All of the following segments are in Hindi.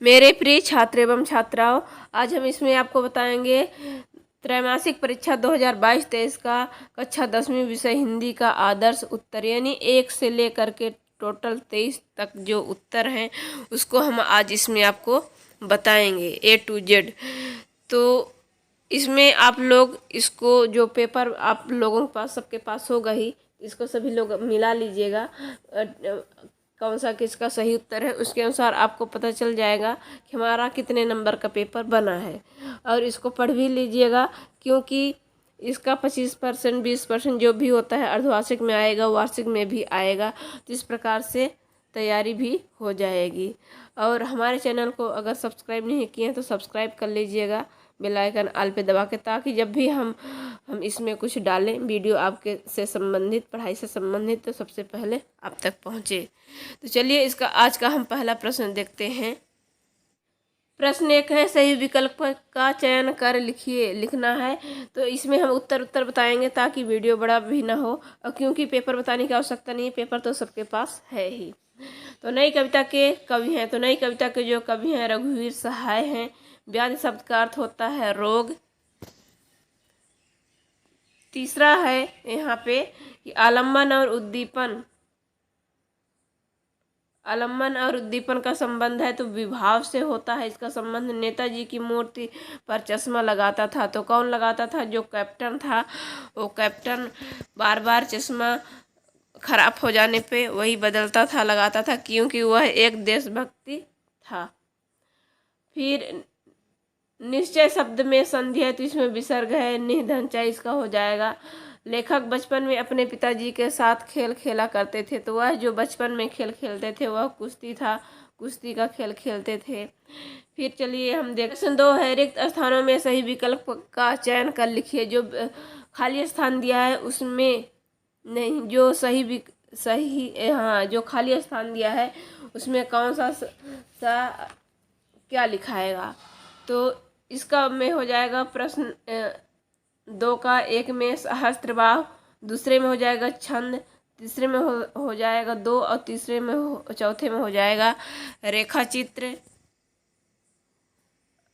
मेरे प्रिय छात्र एवं छात्राओं, आज हम इसमें आपको बताएंगे त्रैमासिक परीक्षा 2022-23 का कक्षा 10वीं विषय हिंदी का आदर्श उत्तर, यानी 1 से लेकर के टोटल 23 तक जो उत्तर हैं उसको हम आज इसमें आपको बताएंगे A to Z। तो इसमें आप लोग इसको जो पेपर आप लोगों के पास सबके पास होगा ही, इसको सभी लोग मिला लीजिएगा। कौन सा किसका सही उत्तर है उसके अनुसार आपको पता चल जाएगा कि हमारा कितने नंबर का पेपर बना है। और इसको पढ़ भी लीजिएगा, क्योंकि इसका 25% 20% जो भी होता है अर्धवार्षिक में आएगा, वार्षिक में भी आएगा। तो इस प्रकार से तैयारी भी हो जाएगी। और हमारे चैनल को अगर सब्सक्राइब नहीं किए हैं तो सब्सक्राइब कर लीजिएगा, बेल आइकन ऑल पे दबा के, ताकि जब भी हम इसमें कुछ डालें वीडियो आपके से संबंधित, पढ़ाई से संबंधित, तो सबसे पहले आप तक पहुँचे। तो चलिए इसका आज का हम पहला प्रश्न देखते हैं। प्रश्न 1 है, सही विकल्प का चयन कर लिखना है। तो इसमें हम उत्तर बताएंगे ताकि वीडियो बड़ा भी ना हो, और क्योंकि पेपर बताने की आवश्यकता नहीं है, पेपर तो सबके पास है ही। तो नई कविता के कवि हैं, तो नई कविता के जो कवि हैं रघुवीर सहाय हैं। व्याधि शब्द का अर्थ होता है रोग। तीसरा है यहाँ पे कि आलम्बन और उद्दीपन का संबंध है, तो विभाव से होता है इसका संबंध। नेताजी की मूर्ति पर चश्मा लगाता था, तो कौन लगाता था? जो कैप्टन था, वो कैप्टन बार बार चश्मा खराब हो जाने पे वही बदलता था, लगाता था, क्योंकि वह एक देशभक्ति था। फिर निश्चय शब्द में संधि है, तो इसमें विसर्ग है, निधंचा इसका हो जाएगा। लेखक बचपन में अपने पिताजी के साथ खेल खेला करते थे, तो वह जो बचपन में खेल खेलते थे वह कुश्ती था, कुश्ती का खेल खेलते थे। फिर चलिए हम देखते हैं। प्रश्न 2 है, रिक्त स्थानों में सही विकल्प का चयन कर लिखिए। जो खाली स्थान दिया है उसमें नहीं, जो जो खाली स्थान दिया है उसमें कौन सा क्या लिखाएगा? तो इसका में हो जाएगा प्रश्न 2 का, एक में सहस्त्रबाहु, दूसरे में हो जाएगा छंद, तीसरे में हो जाएगा 2, और चौथे में हो जाएगा रेखा चित्र।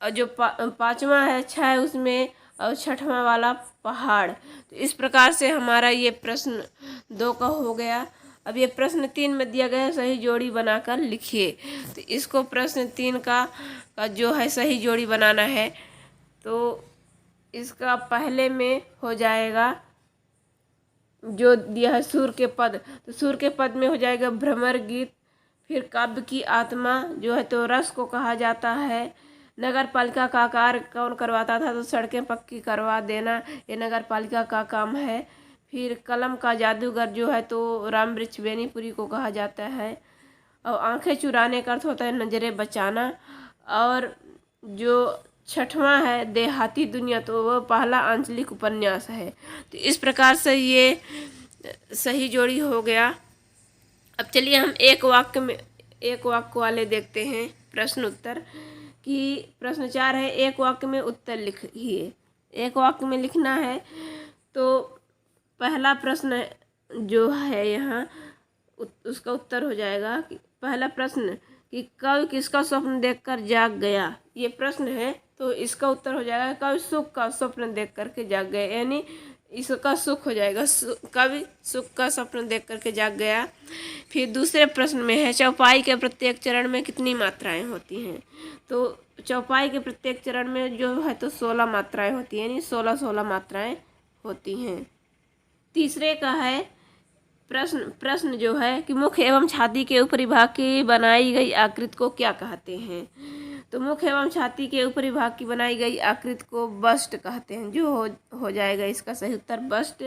और जो 5वां है 6 है उसमें, और 6वां वाला पहाड़। तो इस प्रकार से हमारा ये प्रश्न 2 का हो गया। अब ये प्रश्न 3 में दिया गया है, सही जोड़ी बनाकर लिखिए। तो इसको प्रश्न 3 का जो है सही जोड़ी बनाना है, तो इसका पहले में हो जाएगा जो दिया है सुर के पद, तो सुर के पद में हो जाएगा भ्रमर गीत। फिर काव्य की आत्मा जो है तो रस को कहा जाता है। नगर पालिका का कार्य कौन करवाता था? तो सड़कें पक्की करवा देना, ये नगर पालिका का काम है। फिर कलम का जादूगर जो है तो राम वृक्ष बेनीपुरी को कहा जाता है। और आंखें चुराने का अर्थ होता है नजरें बचाना। और जो 6वां है देहाती दुनिया, तो वह पहला आंचलिक उपन्यास है। तो इस प्रकार से ये सही जोड़ी हो गया। अब चलिए हम एक वाक्य वाले देखते हैं प्रश्न उत्तर कि प्रश्न 4 है, एक वाक्य में उत्तर लिखिए। एक वाक्य में लिखना है, तो पहला प्रश्न जो है यहाँ उसका उत्तर हो जाएगा कि पहला प्रश्न कि कवि किसका स्वप्न देखकर जाग गया, ये प्रश्न है। तो इसका उत्तर हो जाएगा कवि सुख का स्वप्न देख करके जाग गया, यानी इसका सुख हो जाएगा, कवि सुख का स्वप्न देख करके जाग गया। फिर दूसरे प्रश्न में है, चौपाई के प्रत्येक चरण में कितनी मात्राएं होती हैं? तो चौपाई के प्रत्येक चरण में जो है तो 16 मात्राएं होती हैं, यानी 16 मात्राएं होती हैं। तीसरे का है प्रश्न जो है कि मुख एवं छाती के ऊपरी भाग की बनाई गई आकृति को क्या कहते हैं? तो मुख एवं छाती के ऊपरी भाग की बनाई गई आकृति को बस्ट कहते हैं, जो हो जाएगा इसका सही उत्तर बस्ट।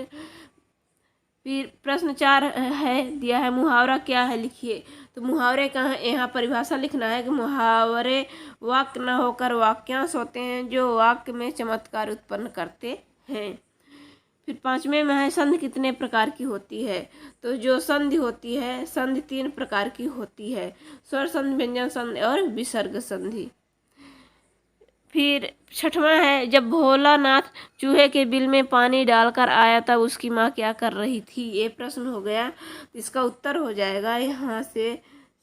फिर प्रश्न 4 है दिया है, मुहावरा क्या है लिखिए। तो मुहावरे का यहाँ परिभाषा लिखना है कि मुहावरे वाक्य न होकर वाक्यांश होते हैं जो वाक्य में चमत्कार उत्पन्न करते हैं। फिर 5वें में है, संधि कितने प्रकार की होती है? तो जो संधि होती है, संधि 3 प्रकार की होती है, स्वर संधि, व्यंजन संधि और विसर्ग संधि। फिर 6वां है, जब भोलानाथ चूहे के बिल में पानी डालकर आया तब उसकी माँ क्या कर रही थी, ये प्रश्न हो गया। इसका उत्तर हो जाएगा यहाँ से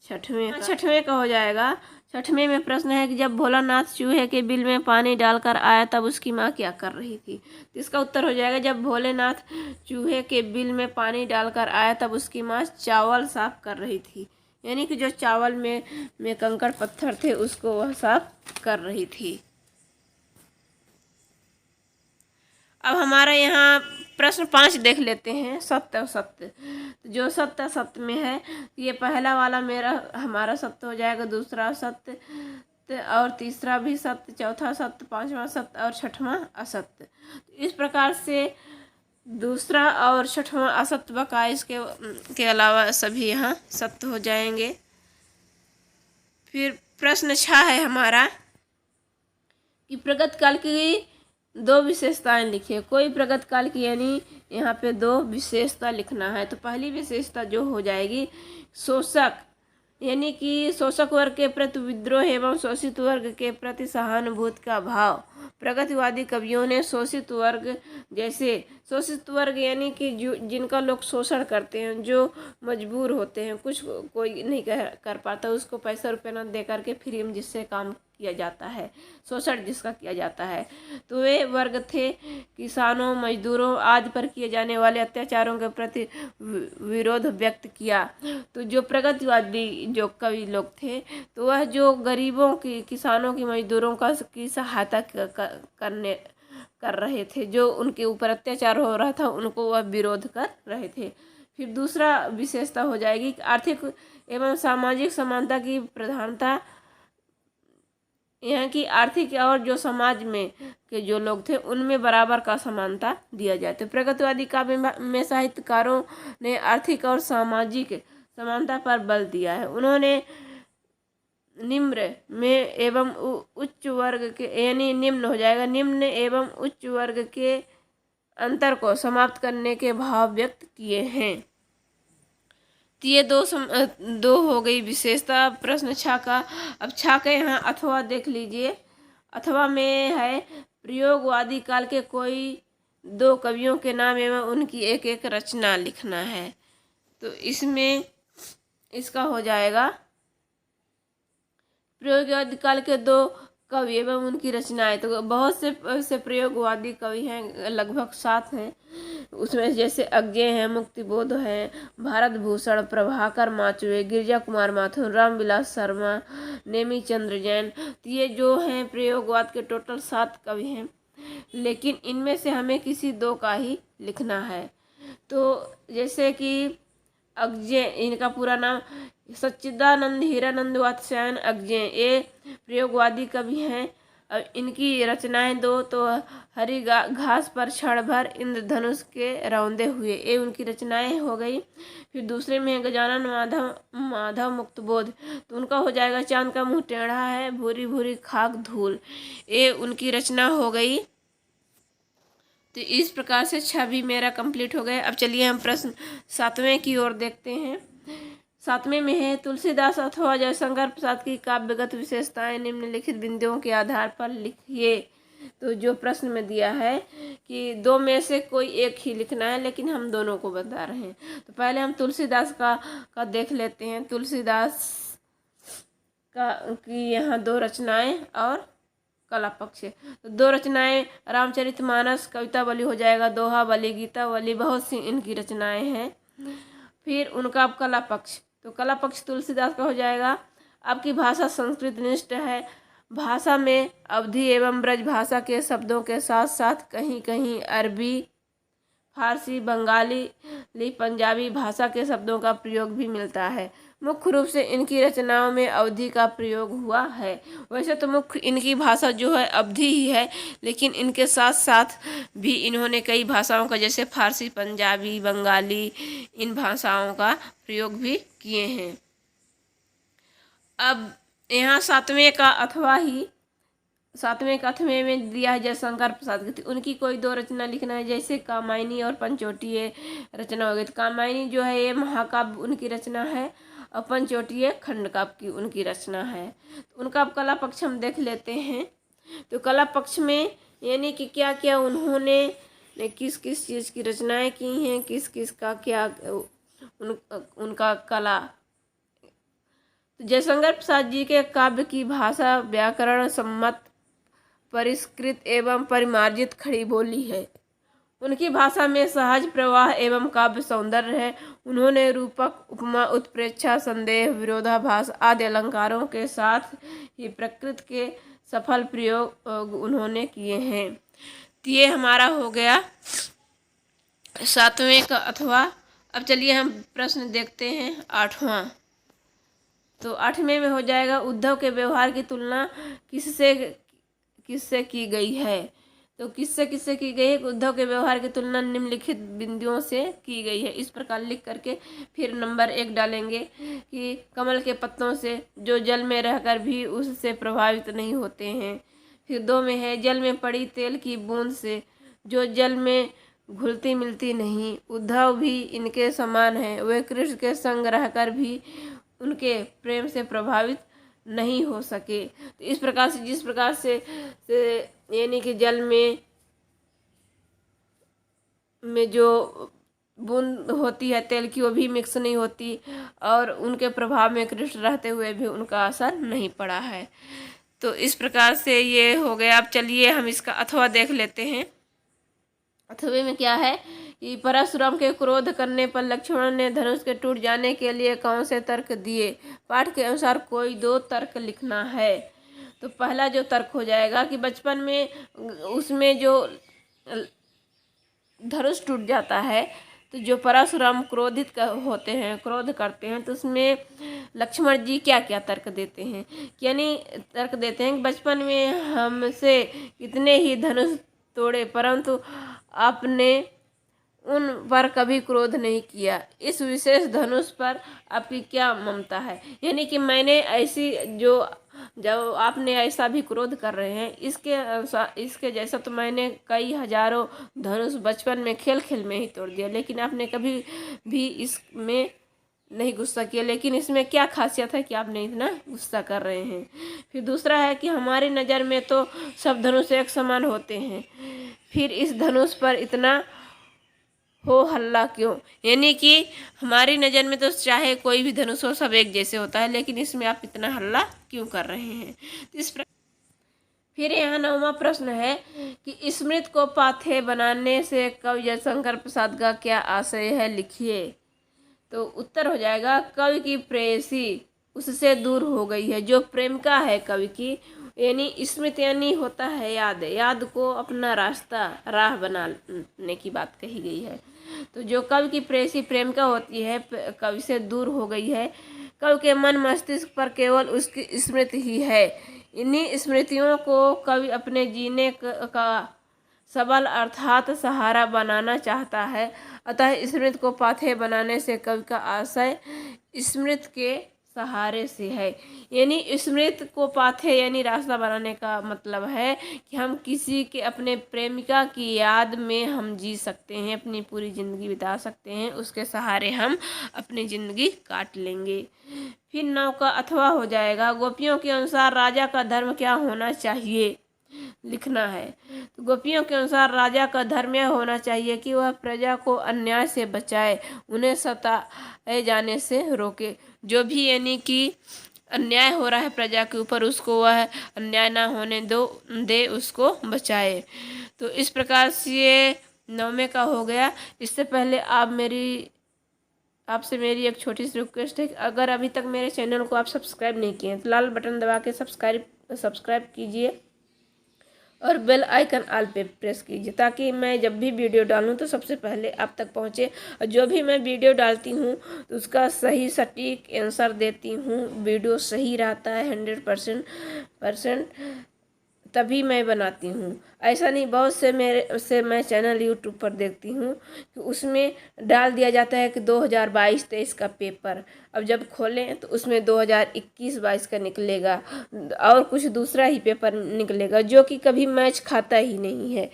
6वें का हो जाएगा। छठवें में प्रश्न है कि जब भोलानाथ चूहे के बिल में पानी डालकर आया तब उसकी माँ क्या कर रही थी। तो इसका उत्तर हो जाएगा, जब भोलेनाथ चूहे के बिल में पानी डालकर आया तब उसकी माँ चावल साफ कर रही थी, यानी कि जो चावल में कंकड़ पत्थर थे उसको वह साफ कर रही थी। अब हमारा यहाँ प्रश्न 5 देख लेते हैं, सत्य और सत्य। तो जो सत्य सत्य में है, ये पहला वाला हमारा सत्य हो जाएगा, दूसरा सत्य और तीसरा भी सत्य, चौथा सत्य, पांचवा सत्य और छठवां असत्य। इस प्रकार से दूसरा और छठवां असत्य बका, इसके अलावा सभी यहाँ सत्य हो जाएंगे। फिर प्रश्न 6 है हमारा कि प्रगत काल की 2 विशेषताएं लिखिए। कोई प्रगत काल की, यानी यहाँ पे 2 विशेषता लिखना है। तो पहली विशेषता जो हो जाएगी शोषक, यानी कि शोषक वर्ग के प्रति विद्रोह एवं शोषित वर्ग के प्रति सहानुभूति का भाव। प्रगतिवादी कवियों ने शोषित वर्ग, जैसे शोषित वर्ग यानी कि जिनका लोग शोषण करते हैं, जो मजबूर होते हैं, कुछ कोई नहीं कर पाता, उसको पैसा रुपया न दे करके फ्री में जिससे काम किया जाता है, शोषण जिसका किया जाता है, तो वे वर्ग थे। किसानों, मजदूरों आदि पर किए जाने वाले अत्याचारों के प्रति विरोध व्यक्त किया। तो जो प्रगतिवादी जो कवि लोग थे, तो वह जो गरीबों की, किसानों की, मजदूरों की सहायता कर रहे थे, जो उनके ऊपर अत्याचार हो रहा था उनको वह विरोध कर रहे थे। फिर दूसरा विशेषता हो जाएगी आर्थिक एवं सामाजिक समानता की प्रधानता, यहाँ की आर्थिक और जो समाज में के जो लोग थे उनमें बराबर का समानता दिया जाए। तो प्रगतिवादी काव्य में साहित्यकारों ने आर्थिक और सामाजिक समानता पर बल दिया है। उन्होंने निम्न में एवं उच्च वर्ग के, यानी निम्न हो जाएगा, निम्न एवं उच्च वर्ग के अंतर को समाप्त करने के भाव व्यक्त किए हैं। तो ये दो हो गई विशेषता प्रश्न 6 का। अब 6 का यहाँ अथवा देख लीजिए। अथवा में है प्रयोगवादी काल के कोई 2 कवियों के नाम एवं उनकी एक एक रचना लिखना है। तो इसमें इसका हो जाएगा प्रयोगवादी काल के 2 कवि एवं उनकी रचनाएं। तो बहुत से प्रयोगवादी कवि हैं, लगभग 7 हैं। उसमें जैसे अज्ञेय हैं, मुक्तिबोध हैं, भारत भूषण, प्रभाकर माचुए, गिरिजा कुमार माथुर, रामविलास शर्मा, नेमी चंद्र जैन। तो ये जो हैं प्रयोगवाद के टोटल 7 कवि हैं, लेकिन इनमें से हमें किसी 2 का ही लिखना है। तो जैसे कि अज्ञेय, इनका पूरा नाम सच्चिदानंद हीरानंद वात्स्यायन अज्ञेय, ये प्रयोगवादी कवि हैं। और इनकी रचनाएं 2, तो हरी घास पर क्षण भर इंद्रधनुष के रौंदे हुए, ये उनकी रचनाएं हो गई। फिर दूसरे में गजानन माधव मुक्तबोध, तो उनका हो जाएगा चांद का मुंह टेढ़ा है, भूरी भूरी खाक धूल, ये उनकी रचना हो गई। तो इस प्रकार से 6 भी मेरा कंप्लीट हो गया। अब चलिए हम प्रश्न 7वें की ओर देखते हैं। 7वें में है तुलसीदास अथवा जयशंकर प्रसाद की काव्यगत विशेषताएं निम्नलिखित बिंदुओं के आधार पर लिखिए। तो जो प्रश्न में दिया है कि 2 में से कोई एक ही लिखना है, लेकिन हम दोनों को बता रहे हैं। तो पहले हम तुलसीदास का देख लेते हैं। तुलसीदास की यहाँ 2 रचनाएं और कला पक्ष। तो 2 रचनाएं रामचरितमानस कवितावली हो जाएगा, दोहावली, गीतावली, बहुत सी इनकी रचनाएं हैं। फिर उनका कला पक्ष, तो कला पक्ष तुलसीदास का हो जाएगा, आपकी भाषा संस्कृत निष्ठ है, भाषा में अवधी एवं ब्रज भाषा के शब्दों के साथ साथ कहीं कहीं अरबी, फारसी, बंगाली, पंजाबी भाषा के शब्दों का प्रयोग भी मिलता है। मुख्य रूप से इनकी रचनाओं में अवधी का प्रयोग हुआ है। वैसे तो मुख्य इनकी भाषा जो है अवधी ही है, लेकिन इनके साथ साथ भी इन्होंने कई भाषाओं का, जैसे फारसी, पंजाबी, बंगाली, इन भाषाओं का प्रयोग भी किए हैं। अब यहाँ 7वें का अथवे में दिया है जयशंकर प्रसाद की, उनकी कोई 2 रचना लिखना है। जैसे कामायनी और पंचवटी रचना हो गई। तो कामायनी जो है ये महाकाव्य उनकी रचना है, और पंचवटी खंड काव्य की उनकी रचना है। तो उनका कला पक्ष हम देख लेते हैं। तो कला पक्ष में यानी कि क्या क्या उन्होंने किस किस चीज़ की रचनाएं की हैं, किस किस का क्या उनका कला। जयशंकर प्रसाद जी के काव्य की भाषा व्याकरण सम्मत, परिष्कृत एवं परिमार्जित खड़ी बोली है। उनकी भाषा में सहज प्रवाह एवं काव्य सौंदर्य है। उन्होंने रूपक, उपमा, उत्प्रेक्षा, संदेह, विरोधाभास आदि अलंकारों के साथ ही प्रकृति के सफल प्रयोग उन्होंने किए हैं। तो ये हमारा हो गया 7वें का अथवा। अब चलिए हम प्रश्न देखते हैं 8वां। तो 8वें में हो जाएगा उद्धव के व्यवहार की तुलना किससे की गई है। तो किससे की गई है? उद्धव के व्यवहार की तुलना निम्नलिखित बिंदुओं से की गई है। इस प्रकार लिख करके फिर नंबर 1 डालेंगे कि कमल के पत्तों से, जो जल में रहकर भी उससे प्रभावित नहीं होते हैं। फिर 2 में है जल में पड़ी तेल की बूंद से, जो जल में घुलती मिलती नहीं। उद्धव भी इनके समान है, वे कृष्ण के संग रहकर भी उनके प्रेम से प्रभावित नहीं हो सके। तो इस प्रकार से जिस प्रकार से यानी कि जल में जो बूंद होती है तेल की, वो भी मिक्स नहीं होती और उनके प्रभाव में कृष्ण रहते हुए भी उनका असर नहीं पड़ा है। तो इस प्रकार से ये हो गया। अब चलिए हम इसका अथवा देख लेते हैं। अथवे में क्या है कि परशुराम के क्रोध करने पर लक्ष्मण ने धनुष के टूट जाने के लिए कौन से तर्क दिए। पाठ के अनुसार कोई 2 तर्क लिखना है। तो पहला जो तर्क हो जाएगा कि बचपन में उसमें जो धनुष टूट जाता है तो जो परशुराम होते हैं, क्रोध करते हैं, तो उसमें लक्ष्मण जी क्या क्या तर्क देते हैं। यानी तर्क देते हैं कि बचपन में हमसे कितने ही धनुष तोड़े परंतु आपने उन पर कभी क्रोध नहीं किया। इस विशेष धनुष पर आपकी क्या ममता है। यानी कि मैंने ऐसी जब आपने ऐसा भी क्रोध कर रहे हैं, इसके जैसा तो मैंने कई हजारों धनुष बचपन में खेल खेल में ही तोड़ दिया, लेकिन आपने कभी भी इसमें नहीं गुस्सा किया। लेकिन इसमें क्या खासियत है कि आपने इतना गुस्सा कर रहे हैं। फिर दूसरा है कि हमारी नज़र में तो सब धनुष एक समान होते हैं, फिर इस धनुष पर इतना हो हल्ला क्यों। यानी कि हमारी नज़र में तो चाहे कोई भी धनुष हो सब एक जैसे होता है, लेकिन इसमें आप इतना हल्ला क्यों कर रहे हैं। तो फिर यहाँ 9वां प्रश्न है कि स्मृति को पाथेय बनाने से कवि जयशंकर प्रसाद का क्या आशय है, लिखिए। तो उत्तर हो जाएगा कवि की प्रेयसी उससे दूर हो गई है। जो प्रेमिका है कवि की, यानी स्मृति यानी होता है याद को अपना राह बनाने की बात कही गई है। तो जो कवि की प्रेयसी प्रेमिका होती है कवि से दूर हो गई है। कवि के मन मस्तिष्क पर केवल उसकी स्मृति ही है। इन्हीं स्मृतियों को कवि अपने जीने का सबल अर्थात सहारा बनाना चाहता है। अतः स्मृति को पाथेय बनाने से कवि का आशय स्मृति के सहारे से है। यानी स्मृति को पाथेय यानी रास्ता बनाने का मतलब है कि हम किसी के अपने प्रेमिका की याद में हम जी सकते हैं, अपनी पूरी ज़िंदगी बिता सकते हैं, उसके सहारे हम अपनी ज़िंदगी काट लेंगे। फिर 9 का अथवा हो जाएगा गोपियों के अनुसार राजा का धर्म क्या होना चाहिए, लिखना है। तो गोपियों के अनुसार राजा का धर्म यह होना चाहिए कि वह प्रजा को अन्याय से बचाए, उन्हें सताए जाने से रोके। जो भी यानी कि अन्याय हो रहा है प्रजा के ऊपर, उसको वह अन्याय ना होने दे, उसको बचाए। तो इस प्रकार से ये 9वें का हो गया। इससे पहले आपसे मेरी एक छोटी सी रिक्वेस्ट है कि अगर अभी तक मेरे चैनल को आप सब्सक्राइब नहीं किए तो लाल बटन दबा के सब्सक्राइब कीजिए और बेल आइकन ऑल पे प्रेस कीजिए, ताकि मैं जब भी वीडियो डालूं तो सबसे पहले आप तक पहुंचे। और जो भी मैं वीडियो डालती हूं तो उसका सही सटीक आंसर देती हूं, वीडियो सही रहता है 100% तभी मैं बनाती हूँ। ऐसा नहीं बहुत से मैं चैनल यूट्यूब पर देखती हूँ कि उसमें डाल दिया जाता है कि 2022-23 का पेपर, अब जब खोलें तो उसमें 2021-22 का निकलेगा और कुछ दूसरा ही पेपर निकलेगा जो कि कभी मैच खाता ही नहीं है।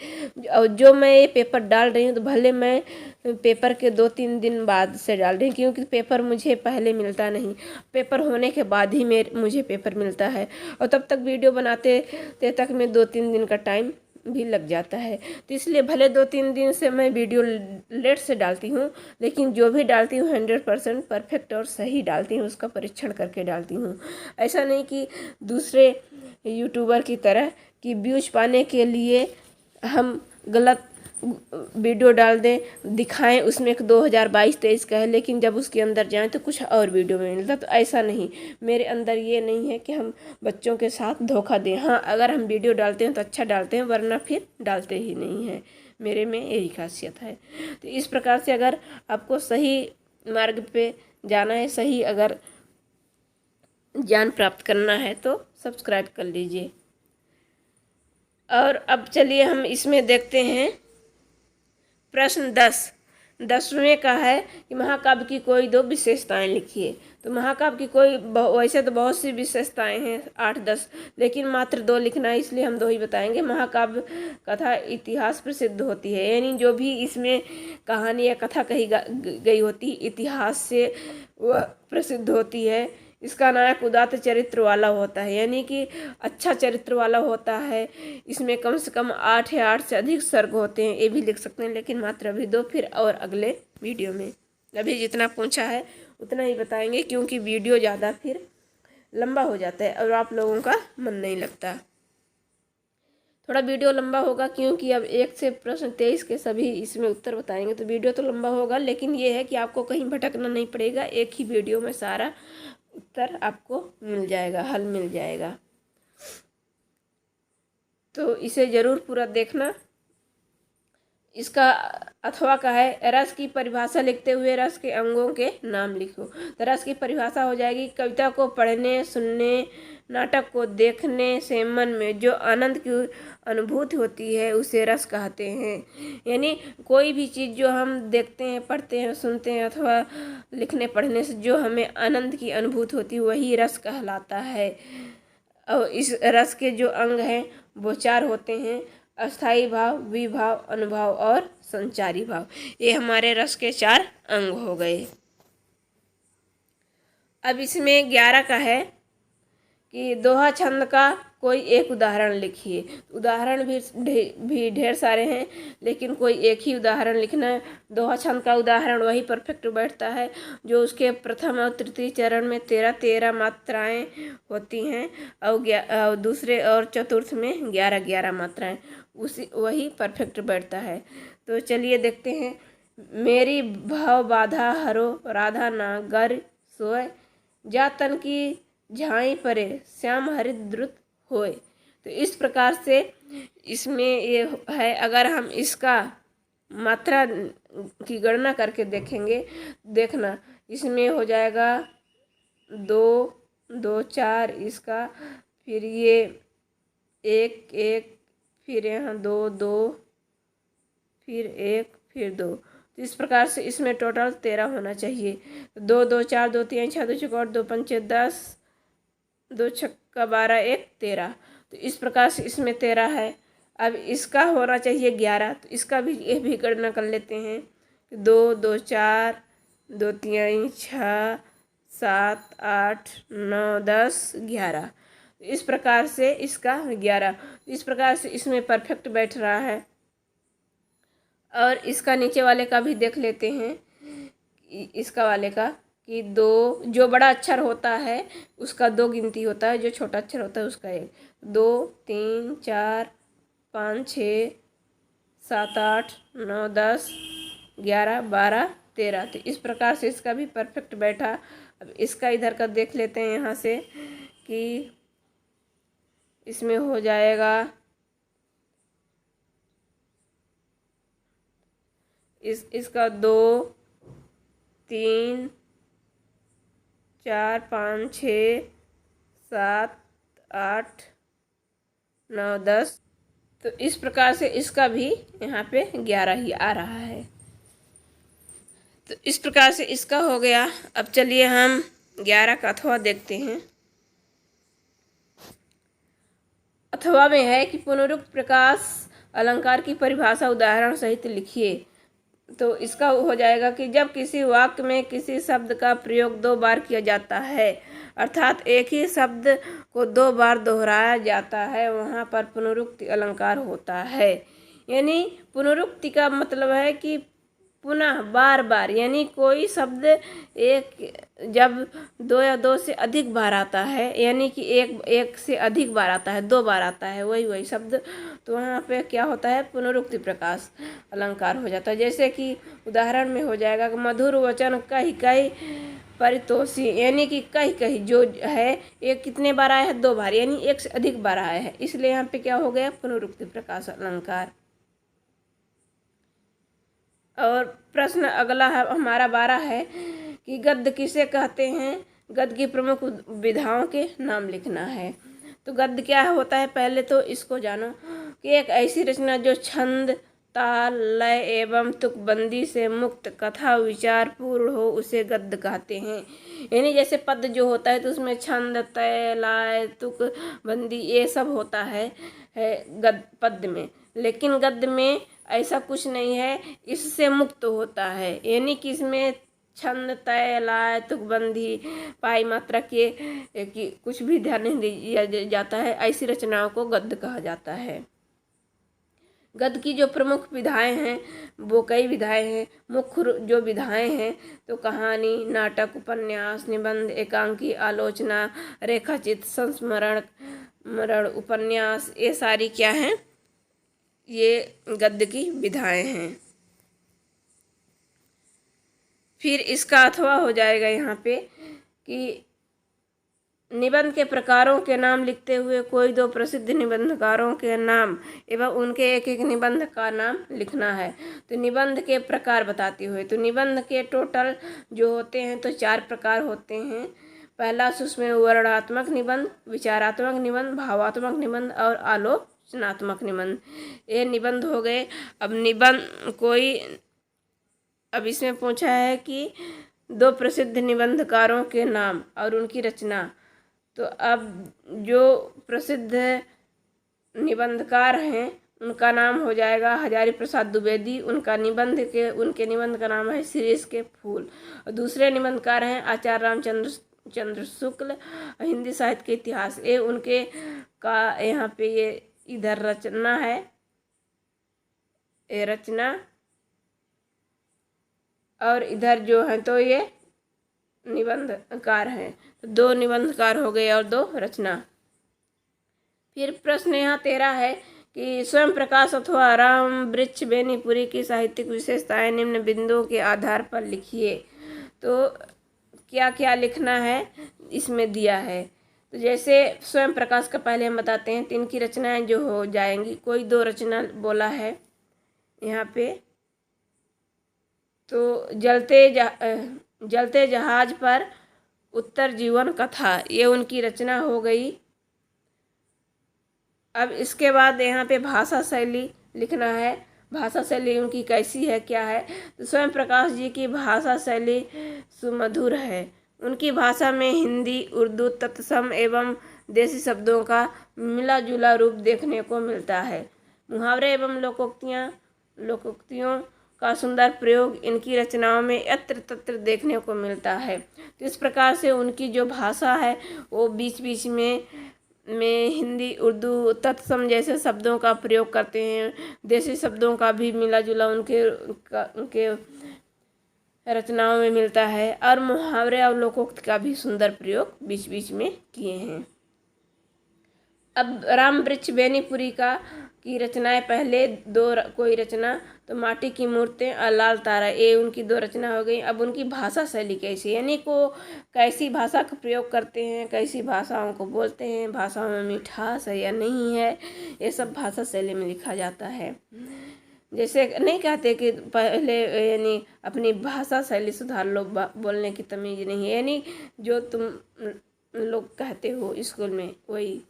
और जो मैं ये पेपर डाल रही हूँ तो भले मैं पेपर के 2-3 दिन बाद से डाल रही हूँ, क्योंकि पेपर मुझे पहले मिलता नहीं, पेपर होने के बाद ही मुझे पेपर मिलता है। और तब तक वीडियो बनाते तक में 2-3 दिन का टाइम भी लग जाता है। तो इसलिए भले 2-3 दिन से मैं वीडियो लेट से डालती हूँ, लेकिन जो भी डालती हूँ 100% परफेक्ट और सही डालती हूँ, उसका परीक्षण करके डालती हूँ। ऐसा नहीं कि दूसरे यूट्यूबर की तरह कि व्यूज पाने के लिए हम गलत वीडियो डाल दें, दिखाएं उसमें एक 2022-23 का है, लेकिन जब उसके अंदर जाएं तो कुछ और वीडियो में मिलता। तो ऐसा नहीं, मेरे अंदर ये नहीं है कि हम बच्चों के साथ धोखा दें। हाँ, अगर हम वीडियो डालते हैं तो अच्छा डालते हैं, वरना फिर डालते ही नहीं है। मेरे में यही खासियत है। तो इस प्रकार से अगर आपको सही मार्ग पे जाना है, सही अगर ज्ञान प्राप्त करना है तो सब्सक्राइब कर लीजिए। और अब चलिए हम इसमें देखते हैं प्रश्न 10वें का है कि महाकाव्य की कोई 2 विशेषताएं लिखिए। तो महाकाव्य की कोई वैसे तो बहुत सी विशेषताएं हैं, 8-10, लेकिन मात्र 2 लिखना है, इसलिए हम 2 ही बताएंगे। महाकाव्य कथा इतिहास प्रसिद्ध होती है, यानी जो भी इसमें कहानी या कथा कही गई होती इतिहास से वह प्रसिद्ध होती है। इसका नायक उदात्त चरित्र वाला होता है, यानी कि अच्छा चरित्र वाला होता है। इसमें कम से कम 8 या 8 से अधिक सर्ग होते हैं, ये भी लिख सकते हैं, लेकिन मात्र अभी 2, फिर और अगले वीडियो में। अभी जितना पूछा है उतना ही बताएंगे, क्योंकि वीडियो ज़्यादा फिर लंबा हो जाता है और आप लोगों का मन नहीं लगता। थोड़ा वीडियो लंबा होगा, क्योंकि अब 1 से प्रश्न 23 के सभी इसमें उत्तर बताएंगे, तो वीडियो तो लंबा होगा, लेकिन ये है कि आपको कहीं भटकना नहीं पड़ेगा। एक ही वीडियो में सारा उत्तर आपको मिल जाएगा, हल मिल जाएगा। तो इसे ज़रूर पूरा देखना। इसका अथवा का है, रस की परिभाषा लिखते हुए रस के अंगों के नाम लिखो। तो रस की परिभाषा हो जाएगी, कविता को पढ़ने, सुनने, नाटक को देखने से मन में जो आनंद की अनुभूति होती है उसे रस कहते हैं। यानी कोई भी चीज़ जो हम देखते हैं, पढ़ते हैं, सुनते हैं अथवा लिखने पढ़ने से जो हमें आनंद की अनुभूति होती है वही रस कहलाता है। और इस रस के जो अंग हैं वो 4 होते हैं, अस्थाई भाव, विभाव, अनुभाव और संचारी भाव। ये हमारे रस के 4 अंग हो गए। अब इसमें 11 का है कि दोहा छंद का कोई एक उदाहरण लिखिए। उदाहरण भी ढेर सारे हैं, लेकिन कोई एक ही उदाहरण लिखना है। दोहा छंद का उदाहरण वही परफेक्ट बैठता है जो उसके प्रथम और तृतीय चरण में 13-13 मात्राएं होती हैं, और दूसरे और चतुर्थ में 11-11 मात्राएं, वही परफेक्ट बैठता है। तो चलिए देखते हैं। मेरी भाव बाधा हरो, राधा ना गर सोय, जा तन की झाई परे, श्याम हरित द्रुत होए। तो इस प्रकार से इसमें ये है। अगर हम इसका मात्रा की गणना करके देखेंगे, देखना इसमें हो जाएगा 2, 2, 4 इसका, फिर ये 1, 1, फिर यहाँ 2, 2, फिर 1, फिर 2। तो इस प्रकार से इसमें टोटल 13 होना चाहिए। 2, 2, 4, 2, 3, 6, 2 चौका 2 पंचे 10, 2 छक्का 12, 1 13। तो इस प्रकार से इसमें 13 है। अब इसका होना चाहिए 11, तो इसका भी ये भी गणना कर लेते हैं। 2, 2, 4, 2, 3, 6, 7, 8, 9, 10, 11। इस प्रकार से इसका 11। इस प्रकार से इसमें परफेक्ट बैठ रहा है। और इसका नीचे वाले का भी देख लेते हैं, इसका वाले का कि 2, जो बड़ा अक्षर होता है उसका 2 गिनती होता है, जो छोटा अक्षर होता है उसका 1। 2, 3, 4, 5, 6, 7, 8, 9, 10, 11, 12, 13। तो इस प्रकार से इसका भी परफेक्ट बैठा। अब इसका इधर का देख लेते हैं यहाँ से कि इसमें हो जाएगा इसका 2, 3, 4, 5, 6, 7, 8, 9, 10। तो इस प्रकार से इसका भी यहाँ पे 11 ही आ रहा है। तो इस प्रकार से इसका हो गया। अब चलिए हम 11 का अथवा देखते हैं। अथवा में है कि पुनरुक्त प्रकाश अलंकार की परिभाषा उदाहरण सहित लिखिए। तो इसका हो जाएगा कि जब किसी वाक्य में किसी शब्द का प्रयोग 2 बार किया जाता है अर्थात एक ही शब्द को 2 बार दोहराया जाता है वहाँ पर पुनरुक्ति अलंकार होता है। यानी पुनरुक्ति का मतलब है कि पुनः बार बार, यानी कोई शब्द जब 2 या 2 से अधिक बार आता है, यानी कि एक से अधिक बार आता है, 2 बार आता है वही शब्द, तो वहाँ पे क्या होता है, पुनरुक्ति प्रकाश अलंकार हो जाता है। जैसे कि उदाहरण में हो जाएगा कि मधुर वचन कही कही परितोषी, यानी कि कही कही जो है एक कितने बार आया है, 2 बार, यानी एक से अधिक बार आया है, इसलिए यहाँ पे क्या हो गया, पुनरुक्ति प्रकाश अलंकार। और प्रश्न अगला है हमारा 12 है कि गद्य किसे कहते हैं। गद्य की प्रमुख विधाओं के नाम लिखना है। तो गद्य क्या होता है, पहले तो इसको जानो कि एक ऐसी रचना जो छंद, ताल, लय एवं तुकबंदी से मुक्त कथा विचार पूर्ण हो उसे गद्य कहते हैं। यानी जैसे पद्य जो होता है तो उसमें छंद, तय, लय, तुक, बंदी ये सब होता है गद्य पद्य में, लेकिन गद्य में ऐसा कुछ नहीं है, इससे मुक्त होता है। यानी कि इसमें छंद, तय, लय, तुकबंदी, पाई मात्रा के कि कुछ भी ध्यान नहीं दिया जाता है, ऐसी रचनाओं को गद्य कहा जाता है। गद्य की जो प्रमुख विधाएं हैं वो कई विधाएं हैं। मुख्य जो विधाएं हैं तो कहानी, नाटक, उपन्यास, निबंध, एकांकी, आलोचना, रेखाचित्र, संस्मरण, उपन्यास, ये सारी क्या हैं, ये गद्य की विधाएं हैं। फिर इसका अथवा हो जाएगा यहाँ पे कि निबंध के प्रकारों के नाम लिखते हुए कोई 2 प्रसिद्ध निबंधकारों के नाम एवं उनके एक एक निबंध का नाम लिखना है। तो निबंध के प्रकार बताते हुए, तो निबंध के टोटल जो होते हैं तो 4 प्रकार होते हैं। पहला उसमें वर्णनात्मक निबंध, विचारात्मक निबंध, भावात्मक निबंध और आलोचनात्मक निबंध, ये निबंध हो गए। अब इसमें पूछा है कि 2 प्रसिद्ध निबंधकारों के नाम और उनकी रचना। तो अब जो प्रसिद्ध निबंधकार हैं उनका नाम हो जाएगा हजारी प्रसाद द्विवेदी, उनके निबंध का नाम है शिरीष के फूल। और दूसरे निबंधकार हैं आचार्य रामचंद्र शुक्ल, हिंदी साहित्य के इतिहास, ये उनके का यहाँ पे ये इधर रचना है, ये रचना, और इधर जो है तो ये निबंधकार हैं। तो 2 निबंधकार हो गए और 2 रचना। फिर प्रश्न यहाँ 13 है कि स्वयं प्रकाश अथवा राम वृक्ष बेनीपुरी की साहित्यिक विशेषताएं निम्न बिंदुओं के आधार पर लिखिए। तो क्या क्या लिखना है इसमें दिया है। तो जैसे स्वयं प्रकाश का पहले हम बताते हैं, 3 की रचनाएं जो हो जाएंगी, कोई 2 रचना बोला है यहाँ पे। तो जलते जहाज पर उत्तर जीवन कथा, ये उनकी रचना हो गई। अब इसके बाद यहाँ पे भाषा शैली लिखना है, भाषा शैली उनकी कैसी है, क्या है। तो स्वयं प्रकाश जी की भाषा शैली सुमधुर है। उनकी भाषा में हिंदी, उर्दू, तत्सम एवं देसी शब्दों का मिला जुला रूप देखने को मिलता है। मुहावरे एवं लोकोक्तियों का सुंदर प्रयोग इनकी रचनाओं में यत्र तत्र देखने को मिलता है। तो इस प्रकार से उनकी जो भाषा है वो बीच बीच में हिंदी, उर्दू, तत्सम जैसे शब्दों का प्रयोग करते हैं। देसी शब्दों का भी मिला जुला उनके रचनाओं में मिलता है, और मुहावरे और लोकोक्ति का भी सुंदर प्रयोग बीच बीच में किए हैं। अब राम वृक्ष बेनीपुरी की रचनाएं, पहले 2 कोई रचना तो माटी की मूर्तें और लाल तारा, ये उनकी 2 रचना हो गई। अब उनकी भाषा शैली कैसी, यानी को कैसी भाषा का प्रयोग करते हैं, कैसी भाषाओं को बोलते हैं, भाषाओं में मिठास है या नहीं है, ये सब भाषा शैली में लिखा जाता है। जैसे नहीं कहते कि पहले यानी अपनी भाषा शैली सुधार लो, बोलने की तमीज़ नहीं है, यानी जो तुम लोग कहते हो स्कूल में वही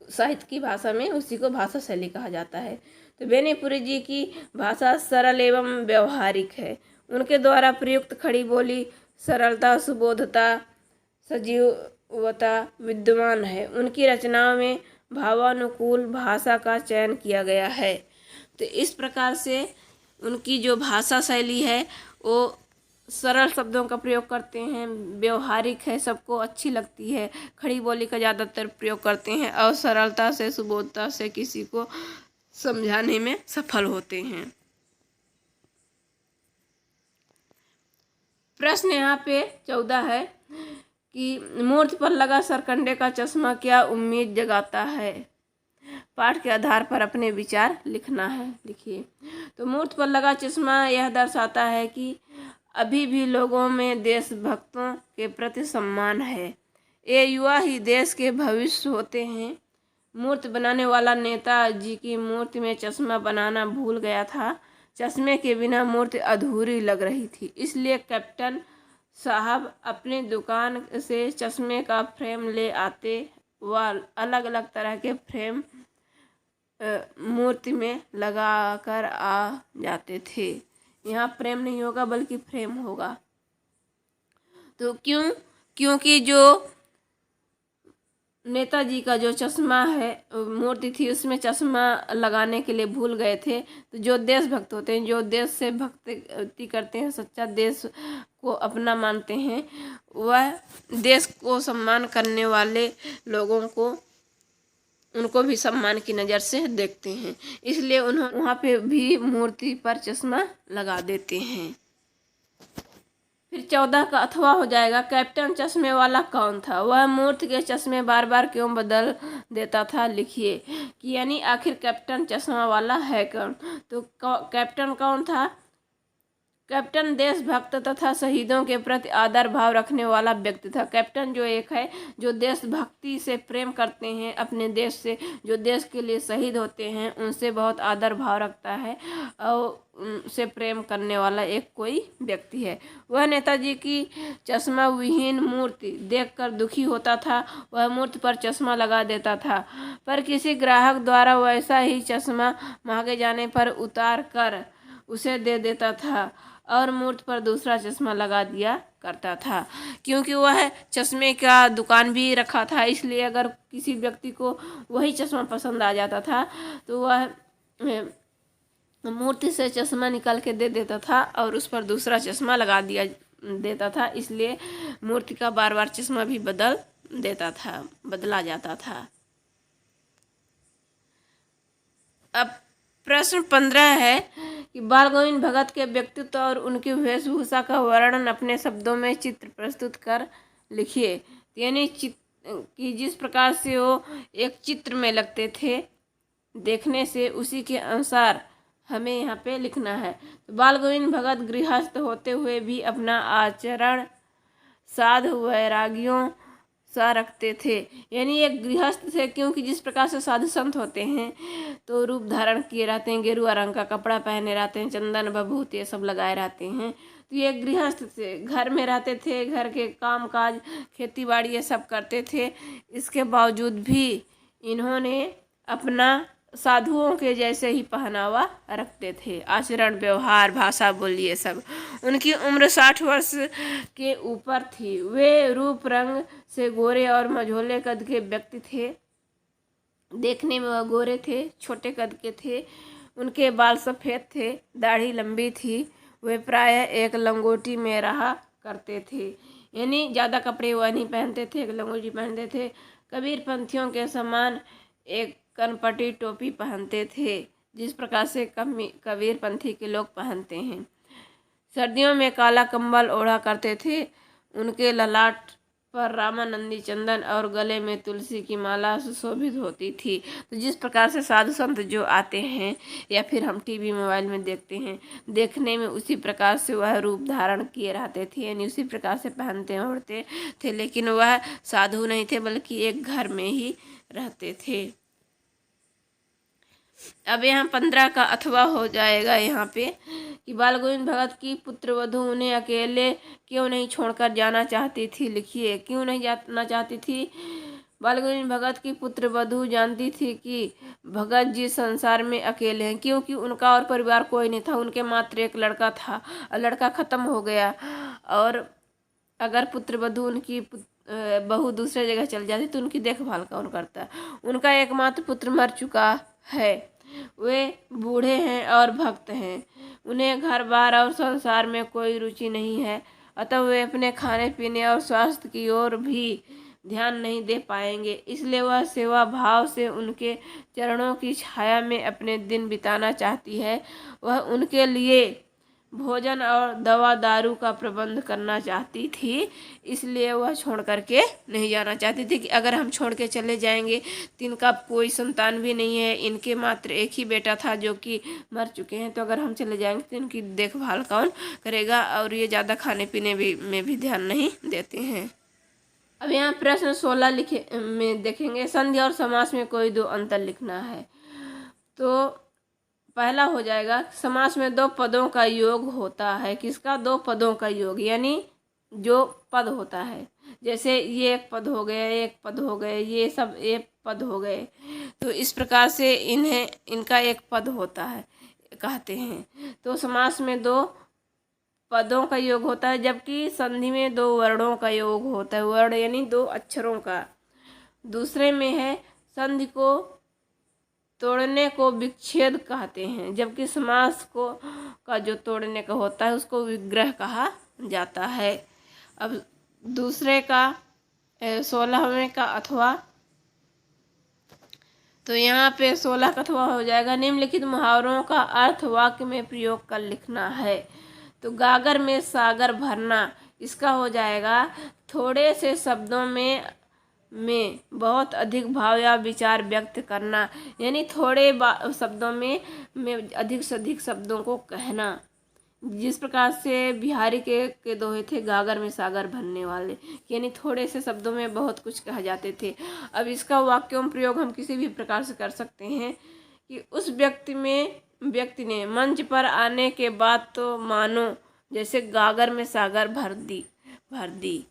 साहित्य की भाषा में उसी को भाषा शैली कहा जाता है। तो बेनीपुरी जी की भाषा सरल एवं व्यवहारिक है। उनके द्वारा प्रयुक्त खड़ी बोली सरलता, सुबोधता, सजीवता विद्यमान है। उनकी रचनाओं में भावानुकूल भाषा का चयन किया गया है। तो इस प्रकार से उनकी जो भाषा शैली है वो सरल शब्दों का प्रयोग करते हैं, व्यवहारिक है, सबको अच्छी लगती है। खड़ी बोली का ज़्यादातर प्रयोग करते हैं और सरलता से, सुबोधता से किसी को समझाने में सफल होते हैं। प्रश्न यहाँ पे 14 है कि मूर्ति पर लगा सरकंडे का चश्मा क्या उम्मीद जगाता है। पाठ के आधार पर अपने विचार लिखना है। लिखिए। तो मूर्ति पर लगा चश्मा यह दर्शाता है कि अभी भी लोगों में देशभक्तों के प्रति सम्मान है। ये युवा ही देश के भविष्य होते हैं। मूर्ति बनाने वाला नेताजी की मूर्ति में चश्मा बनाना भूल गया था। चश्मे के बिना मूर्ति अधूरी लग रही थी, इसलिए कैप्टन साहब अपनी दुकान से चश्मे का फ्रेम ले आते व अलग अलग तरह के फ्रेम मूर्ति में लगा कर आ जाते थे। यहाँ फ्रेम नहीं होगा बल्कि फ्रेम होगा। तो क्योंकि जो नेताजी का जो चश्मा है मूर्ति थी उसमें चश्मा लगाने के लिए भूल गए थे। तो जो देशभक्त होते हैं, जो देश से भक्ति करते हैं, सच्चा देश को अपना मानते हैं, वह देश को सम्मान करने वाले लोगों को उनको भी सम्मान की नज़र से देखते हैं, इसलिए उन्होंने वहाँ पे भी मूर्ति पर चश्मा लगा देते हैं। फिर 14 का अथवा हो जाएगा। कैप्टन चश्मे वाला कौन था? वह मूर्ति के चश्मे बार बार क्यों बदल देता था? लिखिए कि यानी आखिर कैप्टन चश्मा वाला है कौन? तो कैप्टन कौन था? कैप्टन देशभक्त तथा शहीदों के प्रति आदर भाव रखने वाला व्यक्ति था। कैप्टन जो एक है जो देशभक्ति से प्रेम करते हैं, अपने देश से, जो देश के लिए शहीद होते हैं उनसे बहुत आदर भाव रखता है और उनसे प्रेम करने वाला एक कोई व्यक्ति है। वह नेताजी की चश्मा विहीन मूर्ति देखकर दुखी होता था। वह मूर्ति पर चश्मा लगा देता था, पर किसी ग्राहक द्वारा वैसा ही चश्मा मांगे जाने पर उतार कर उसे दे देता था और मूर्ति पर दूसरा चश्मा लगा दिया करता था। क्योंकि वह चश्मे का दुकान भी रखा था, इसलिए अगर किसी व्यक्ति को वही चश्मा पसंद आ जाता था तो वह मूर्ति से चश्मा निकाल के दे देता था और उस पर दूसरा चश्मा लगा दिया देता था, इसलिए मूर्ति का बार बार चश्मा भी बदला जाता था। अब प्रश्न 15 है कि बाल गोविंद भगत के व्यक्तित्व और उनकी वेशभूषा का वर्णन अपने शब्दों में चित्र प्रस्तुत कर लिखिए। यानी कि जिस प्रकार से वो एक चित्र में लगते थे देखने से, उसी के अनुसार हमें यहाँ पे लिखना है। तो बाल गोविंद भगत गृहस्थ होते हुए भी अपना आचरण साधु वैरागियों सा रखते थे। यानी एक गृहस्थ थे, क्योंकि जिस प्रकार से साधु संत होते हैं तो रूप धारण किए रहते हैं, गेरुआ रंग का कपड़ा पहने रहते हैं, चंदन बभूत ये सब लगाए रहते हैं। तो ये गृहस्थ थे, घर में रहते थे, घर के काम काज खेती बाड़ी ये सब करते थे। इसके बावजूद भी इन्होंने अपना साधुओं के जैसे ही पहनावा रखते थे, आचरण व्यवहार भाषा बोलिए सब। उनकी उम्र 60 वर्ष के ऊपर थी। वे रूप रंग से गोरे और मझोले कद के व्यक्ति थे। देखने में वह गोरे थे, छोटे कद के थे, उनके बाल सफ़ेद थे, दाढ़ी लंबी थी। वे प्रायः एक लंगोटी में रहा करते थे, यानी ज़्यादा कपड़े वह नहीं पहनते थे, एक लंगोटी पहनते थे। कबीर पंथियों के समान एक कनपटी टोपी पहनते थे, जिस प्रकार से कबीर पंथी के लोग पहनते हैं। सर्दियों में काला कंबल ओढ़ा करते थे। उनके ललाट पर रामानंदी चंदन और गले में तुलसी की माला सुशोभित होती थी। तो जिस प्रकार से साधु संत जो आते हैं या फिर हम टीवी मोबाइल में देखते हैं, देखने में उसी प्रकार से वह रूप धारण किए रहते थे, यानी उसी प्रकार से पहनते ओढ़ते थे। लेकिन वह साधु नहीं थे, बल्कि एक घर में ही रहते थे। अब यहाँ 15 का अथवा हो जाएगा यहाँ पे कि बाल गोविंद भगत की पुत्रवधू उन्हें अकेले क्यों नहीं छोड़कर जाना चाहती थी। लिखिए क्यों नहीं जाना चाहती थी। बाल गोविंद भगत की पुत्रवधू जानती थी कि भगत जी संसार में अकेले हैं, क्योंकि उनका और परिवार कोई नहीं था। उनके मात्र एक लड़का था, लड़का ख़त्म हो गया, और अगर पुत्रवधू उनकी बहू दूसरे जगह चल जाती तो उनकी देखभाल कौन करता। उनका एकमात्र पुत्र मर चुका है वे बूढ़े हैं और भक्त हैं, उन्हें घर बार और संसार में कोई रुचि नहीं है, अतः वे अपने खाने पीने और स्वास्थ्य की ओर भी ध्यान नहीं दे पाएंगे। इसलिए वह सेवा भाव से उनके चरणों की छाया में अपने दिन बिताना चाहती है। वह उनके लिए भोजन और दवा दारू का प्रबंध करना चाहती थी, इसलिए वह छोड़ करके नहीं जाना चाहती थी कि अगर हम छोड़ के चले जाएंगे तो इनका कोई संतान भी नहीं है, इनके मात्र एक ही बेटा था जो कि मर चुके हैं, तो अगर हम चले जाएंगे तो इनकी देखभाल कौन करेगा, और ये ज़्यादा खाने पीने में भी ध्यान नहीं देते हैं। अब यहाँ प्रश्न 16 लिखे में देखेंगे, संधि और समास में कोई दो अंतर लिखना है। तो पहला हो जाएगा, समास में दो पदों का योग होता है। किसका? दो पदों का योग, यानी जो पद होता है, जैसे ये एक पद हो गए, एक पद हो गए, ये सब एक पद हो गए, तो इस प्रकार से इनका एक पद होता है कहते हैं। तो समास में दो पदों का योग होता है, जबकि संधि में दो वर्णों का योग होता है। वर्ण यानी दो अक्षरों का। दूसरे में है, संधि को तोड़ने को विच्छेद कहते हैं, जबकि समास को का जो तोड़ने का होता है उसको विग्रह कहा जाता है। अब दूसरे का 16वें का अथवा, तो यहाँ पे 16 का अथवा हो जाएगा, निम्नलिखित मुहावरों का अर्थ वाक्य में प्रयोग कर लिखना है। तो गागर में सागर भरना, इसका हो जाएगा थोड़े से शब्दों में बहुत अधिक भाव या विचार व्यक्त करना, यानी थोड़े शब्दों में अधिक से अधिक शब्दों को कहना। जिस प्रकार से बिहारी के दोहे थे, गागर में सागर भरने वाले, यानी थोड़े से शब्दों में बहुत कुछ कह जाते थे। अब इसका वाक्यों में प्रयोग हम किसी भी प्रकार से कर सकते हैं कि उस व्यक्ति ने मंच पर आने के बाद तो मानो जैसे गागर में सागर भर दी,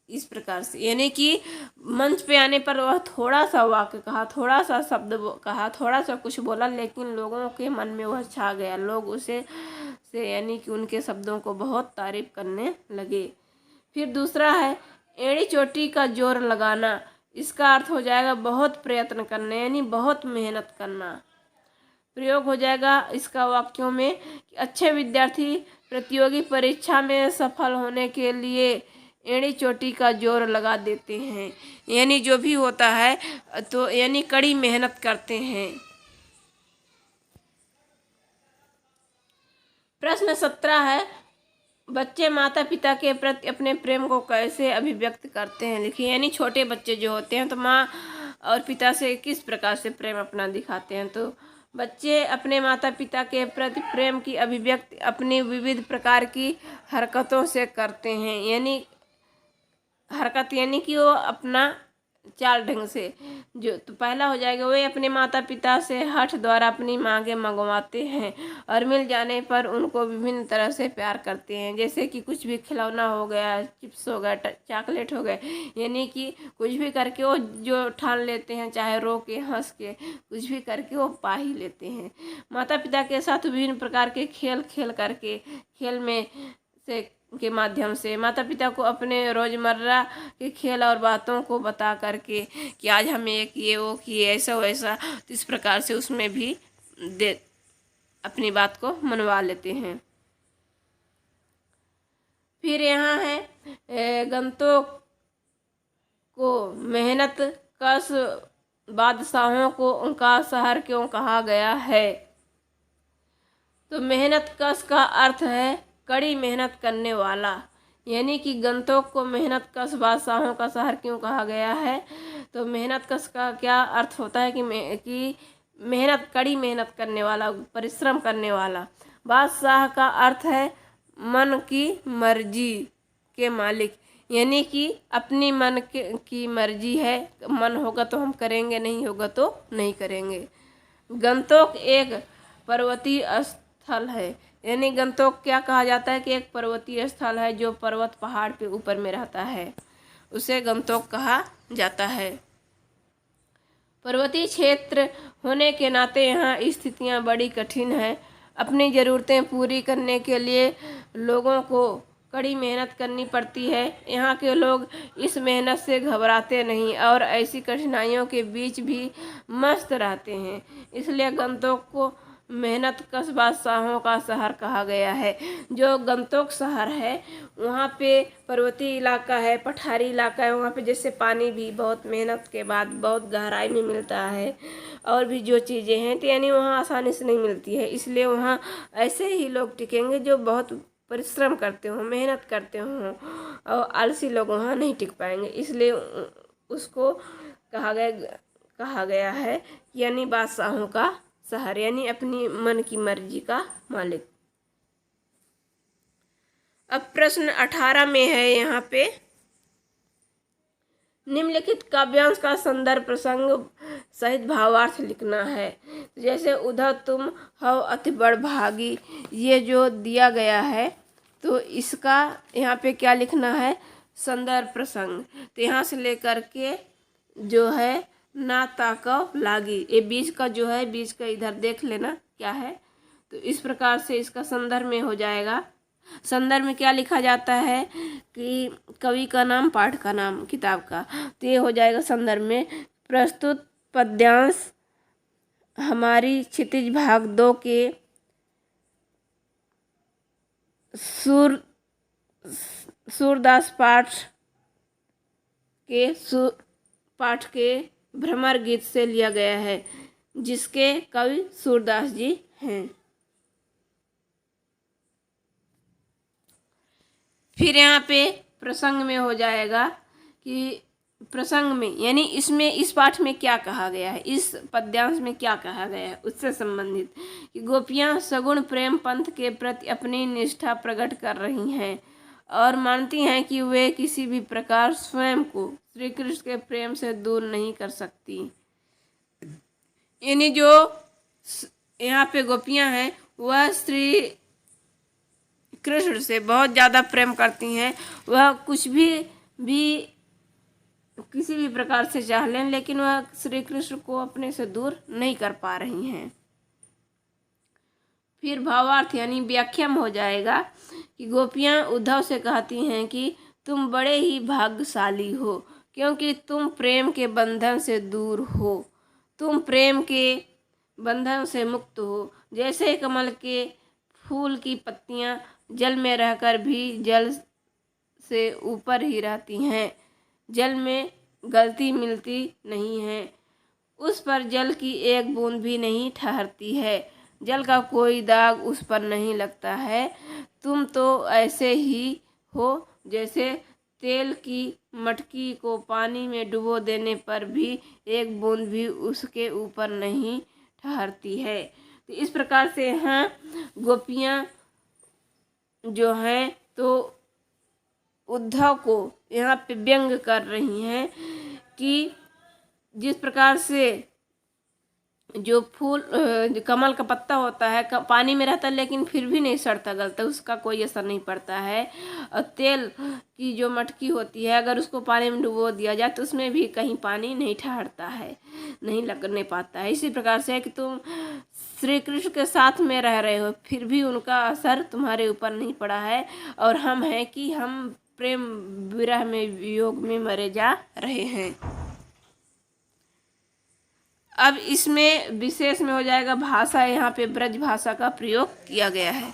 इस प्रकार से, यानी कि मंच पे आने पर वह थोड़ा सा वाक्य कहा, थोड़ा सा शब्द कहा, थोड़ा सा कुछ बोला, लेकिन लोगों के मन में वह छा गया। लोग उसे यानी कि उनके शब्दों को बहुत तारीफ करने लगे। फिर दूसरा है, एड़ी चोटी का जोर लगाना, इसका अर्थ हो जाएगा बहुत प्रयत्न करना, यानी बहुत मेहनत करना। प्रयोग हो जाएगा इसका वाक्यों में कि अच्छे विद्यार्थी प्रतियोगी परीक्षा में सफल होने के लिए एड़ी चोटी का जोर लगा देते हैं, यानी जो भी होता है तो यानी कड़ी मेहनत करते हैं। प्रश्न 17 है, बच्चे माता पिता के प्रति अपने प्रेम को कैसे अभिव्यक्त करते हैं, लिखिए। यानी छोटे बच्चे जो होते हैं तो माँ और पिता से किस प्रकार से प्रेम अपना दिखाते हैं। तो बच्चे अपने माता पिता के प्रति प्रेम की अभिव्यक्ति अपनी विविध प्रकार की हरकतों से करते हैं, यानी हरकत यानी कि वो अपना चाल ढंग से, जो तो पहला हो जाएगा, वे अपने माता पिता से हठ द्वारा अपनी मांगे मंगवाते हैं और मिल जाने पर उनको विभिन्न तरह से प्यार करते हैं, जैसे कि कुछ भी खिलौना हो गया, चिप्स हो गया, चॉकलेट हो गए, यानी कि कुछ भी करके वो जो ठान लेते हैं, चाहे रो के हंस के कुछ भी करके वो पा ही लेते हैं। माता पिता के साथ विभिन्न प्रकार के खेल करके, खेल में से के माध्यम से माता पिता को अपने रोज़मर्रा के खेल और बातों को बता करके कि आज हमें एक ये वो किए, ऐसा वैसा, तो इस प्रकार से उसमें भी अपनी बात को मनवा लेते हैं। फिर यहाँ है, गंतों को मेहनत कश बादशाहों को उनका शहर क्यों कहा गया है। तो मेहनत कश का अर्थ है कड़ी मेहनत करने वाला, यानी कि गंतोक को मेहनत कश बादशाहों का शहर क्यों कहा गया है। तो मेहनत कश का क्या अर्थ होता है कि मेहनत, कड़ी मेहनत करने वाला, परिश्रम करने वाला। बादशाह का अर्थ है मन की मर्जी के मालिक, यानी कि अपनी मन की मर्जी है, मन होगा तो हम करेंगे, नहीं होगा तो नहीं करेंगे। गंतोक एक पर्वतीय स्थल है, यानी गंतोक क्या कहा जाता है कि एक पर्वतीय स्थल है जो पर्वत पहाड़ पे ऊपर में रहता है, उसे गंतोक कहा जाता है। पर्वतीय क्षेत्र होने के नाते यहाँ स्थितियाँ बड़ी कठिन हैं। अपनी ज़रूरतें पूरी करने के लिए लोगों को कड़ी मेहनत करनी पड़ती है। यहाँ के लोग इस मेहनत से घबराते नहीं और ऐसी कठिनाइयों के बीच भी मस्त रहते हैं। इसलिए गंगटोक को मेहनत कश बादशाहों का शहर कहा गया है। जो गंगटोक शहर है वहाँ पे पर्वतीय इलाका है, पठारी इलाका है। वहाँ पे जैसे पानी भी बहुत मेहनत के बाद बहुत गहराई में मिलता है और भी जो चीज़ें हैं तो यानी वहाँ आसानी से नहीं मिलती है। इसलिए वहाँ ऐसे ही लोग टिकेंगे जो बहुत परिश्रम करते हों, मेहनत करते हों, और आलसी लोग वहाँ नहीं टिक पाएंगे। इसलिए उसको कहा गया है यानी बादशाहों का शहर, यानी अपनी मन की मर्जी का मालिक। अब प्रश्न 18 में है यहाँ पे, निम्नलिखित काव्यांश का संदर्भ प्रसंग सहित भावार्थ लिखना है। जैसे उधर तुम हो अति बड़भागी, ये जो दिया गया है तो इसका यहाँ पे क्या लिखना है, संदर्भ प्रसंग। तो यहाँ से लेकर के जो है ना ताकव लागी, ये बीच का जो है, बीच का इधर देख लेना क्या है। तो इस प्रकार से इसका संदर्भ में हो जाएगा। संदर्भ में क्या लिखा जाता है कि कवि का नाम, पाठ का नाम, किताब का। तो ये हो जाएगा संदर्भ में। प्रस्तुत पद्यांश हमारी क्षितिज भाग 2 के सूरदास पाठ के भ्रमर गीत से लिया गया है, जिसके कवि सूरदास जी हैं। फिर यहाँ पे प्रसंग में हो जाएगा कि प्रसंग में यानी इसमें इस पाठ में क्या कहा गया है, इस पद्यांश में क्या कहा गया है उससे संबंधित कि गोपियाँ सगुण प्रेम पंथ के प्रति अपनी निष्ठा प्रकट कर रही हैं और मानती हैं कि वे किसी भी प्रकार स्वयं को श्री कृष्ण के प्रेम से दूर नहीं कर सकती। यानी जो यहाँ पे गोपियाँ हैं वह श्री कृष्ण से बहुत ज़्यादा प्रेम करती हैं। वह कुछ भी किसी भी प्रकार से चाह लें, लेकिन वह श्री कृष्ण को अपने से दूर नहीं कर पा रही हैं। फिर भावार्थ यानी व्याख्या में हो जाएगा कि गोपियाँ उद्धव से कहती हैं कि तुम बड़े ही भाग्यशाली हो, क्योंकि तुम प्रेम के बंधन से दूर हो, तुम प्रेम के बंधन से मुक्त हो। जैसे कमल के फूल की पत्तियां जल में रहकर भी जल से ऊपर ही रहती हैं, जल में गलती मिलती नहीं है, उस पर जल की एक बूंद भी नहीं ठहरती है, जल का कोई दाग उस पर नहीं लगता है। तुम तो ऐसे ही हो जैसे तेल की मटकी को पानी में डुबो देने पर भी एक बूंद भी उसके ऊपर नहीं ठहरती है। तो इस प्रकार से यहाँ गोपियाँ जो हैं तो उद्धव को यहाँ पे व्यंग कर रही हैं कि जिस प्रकार से जो फूल जो कमल का पत्ता होता है पानी में रहता है लेकिन फिर भी नहीं सड़ता गलता, उसका कोई असर नहीं पड़ता है। और तेल की जो मटकी होती है अगर उसको पानी में डुबो दिया जाए तो उसमें भी कहीं पानी नहीं ठहरता है, नहीं लगने पाता है। इसी प्रकार से है कि तुम श्री कृष्ण के साथ में रह रहे हो फिर भी उनका असर तुम्हारे ऊपर नहीं पड़ा है, और हम हैं कि हम प्रेम विरह में वियोग में मरे जा रहे हैं। अब इसमें विशेष में हो जाएगा भाषा, यहाँ पे ब्रज भाषा का प्रयोग किया गया है।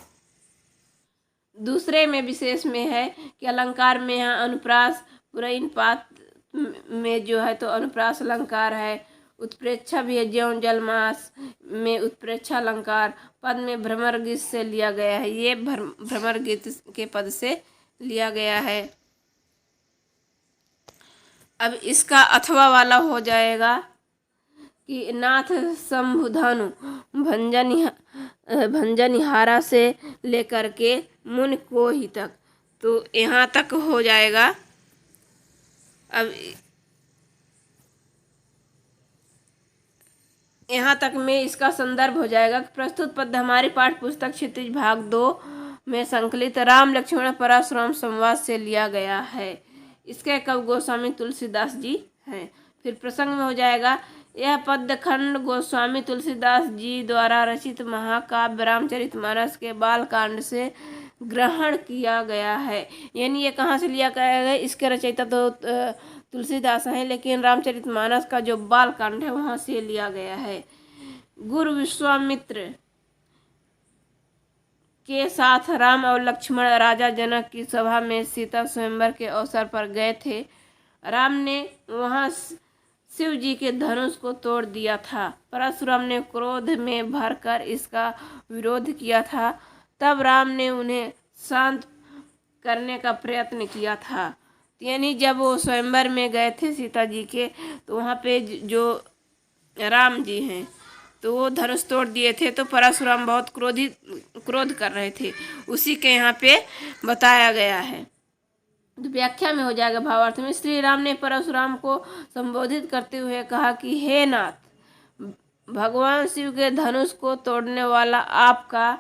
दूसरे में विशेष में है कि अलंकार में यहाँ अनुप्रास पुरैन पात में जो है तो अनुप्रास अलंकार है, उत्प्रेक्षा भी है, ज्यों जलमास में उत्प्रेक्षा अलंकार, पद में भ्रमर गीत से लिया गया है, ये भ्रमर गीत के पद से लिया गया है। अब इसका अथवा वाला हो जाएगा कि नाथ शंभुधनु भंजनिहारा से लेकर के मुन को ही तक, तो यहाँ तक हो जाएगा। अब यहाँ तक में इसका संदर्भ हो जाएगा। प्रस्तुत पद हमारी पाठ पुस्तक क्षितिज भाग 2 में संकलित राम लक्ष्मण परशुराम संवाद से लिया गया है। इसके कवि गोस्वामी तुलसीदास जी हैं। फिर प्रसंग में हो जाएगा, यह पद्यखंड गोस्वामी तुलसीदास जी द्वारा रचित महाकाव्य रामचरितमानस के बाल कांड से ग्रहण किया गया है। यानी ये कहाँ से लिया गया है? इसके रचयिता तो तुलसीदास हैं, लेकिन रामचरितमानस का जो बालकांड है वहाँ से लिया गया है। गुरु विश्वामित्र के साथ राम और लक्ष्मण राजा जनक की सभा में सीता स्वयंवर के अवसर पर गए थे। राम ने वहां शिव जी के धनुष को तोड़ दिया था। परशुराम ने क्रोध में भरकर इसका विरोध किया था। तब राम ने उन्हें शांत करने का प्रयत्न किया था। यानी जब वो स्वयंवर में गए थे सीता जी के, तो वहाँ पे जो राम जी हैं तो वो धनुष तोड़ दिए थे, तो परशुराम बहुत क्रोध कर रहे थे। उसी के यहाँ पे बताया गया है। तो व्याख्या में हो जाएगा भावार्थ में, श्री राम ने परशुराम को संबोधित करते हुए कहा कि हे नाथ, भगवान शिव के धनुष को तोड़ने वाला आपका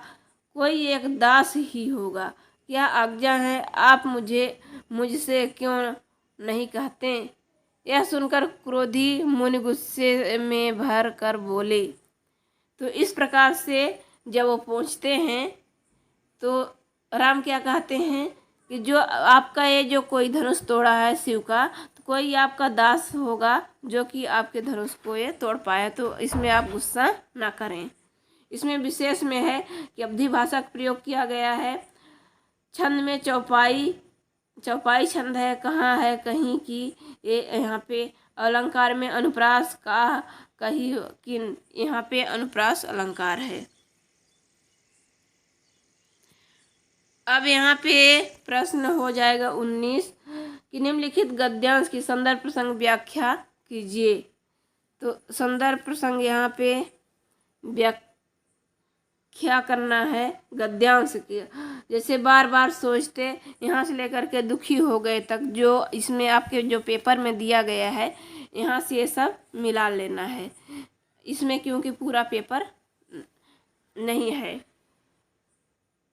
कोई एक दास ही होगा। क्या आज्ञा है? आप मुझसे क्यों नहीं कहते? यह सुनकर क्रोधी मुनि गुस्से में भर कर बोले। तो इस प्रकार से जब वो पहुँचते हैं तो राम क्या कहते हैं कि जो आपका ये जो कोई धनुष तोड़ा है शिव का, तो कोई आपका दास होगा जो कि आपके धनुष को ये तोड़ पाए, तो इसमें आप गुस्सा ना करें। इसमें विशेष में है कि अवधि भाषा का प्रयोग किया गया है। छंद में चौपाई छंद है, कहाँ है कहीं की, ये यहाँ पे अलंकार में अनुप्रास का कही, किन यहाँ पे अनुप्रास अलंकार है। अब यहाँ पे प्रश्न हो जाएगा 19 कि निम्नलिखित गद्यांश की संदर्भ प्रसंग व्याख्या कीजिए। तो संदर्भ प्रसंग यहाँ पे व्याख्या करना है गद्यांश की। जैसे बार बार सोचते यहाँ से लेकर के दुखी हो गए तक, जो इसमें आपके जो पेपर में दिया गया है यहाँ से ये सब मिला लेना है इसमें, क्योंकि पूरा पेपर नहीं है।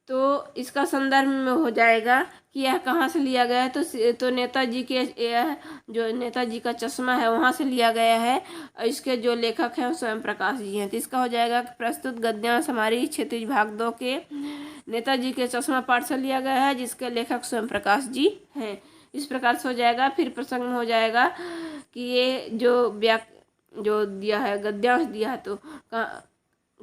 तो इसका संदर्भ में हो जाएगा कि यह कहाँ से लिया गया है। तो नेताजी के यह जो नेताजी का चश्मा है वहाँ से लिया गया है, और इसके जो लेखक हैं स्वयं प्रकाश जी हैं। तो इसका हो जाएगा कि प्रस्तुत गद्यांश हमारी क्षितिज भाग 2 के नेताजी के चश्मा पाठ से लिया गया है, जिसके लेखक स्वयं प्रकाश जी हैं। इस प्रकार से हो जाएगा। फिर प्रसंग में हो जाएगा कि ये जो दिया है गद्यांश दिया है तो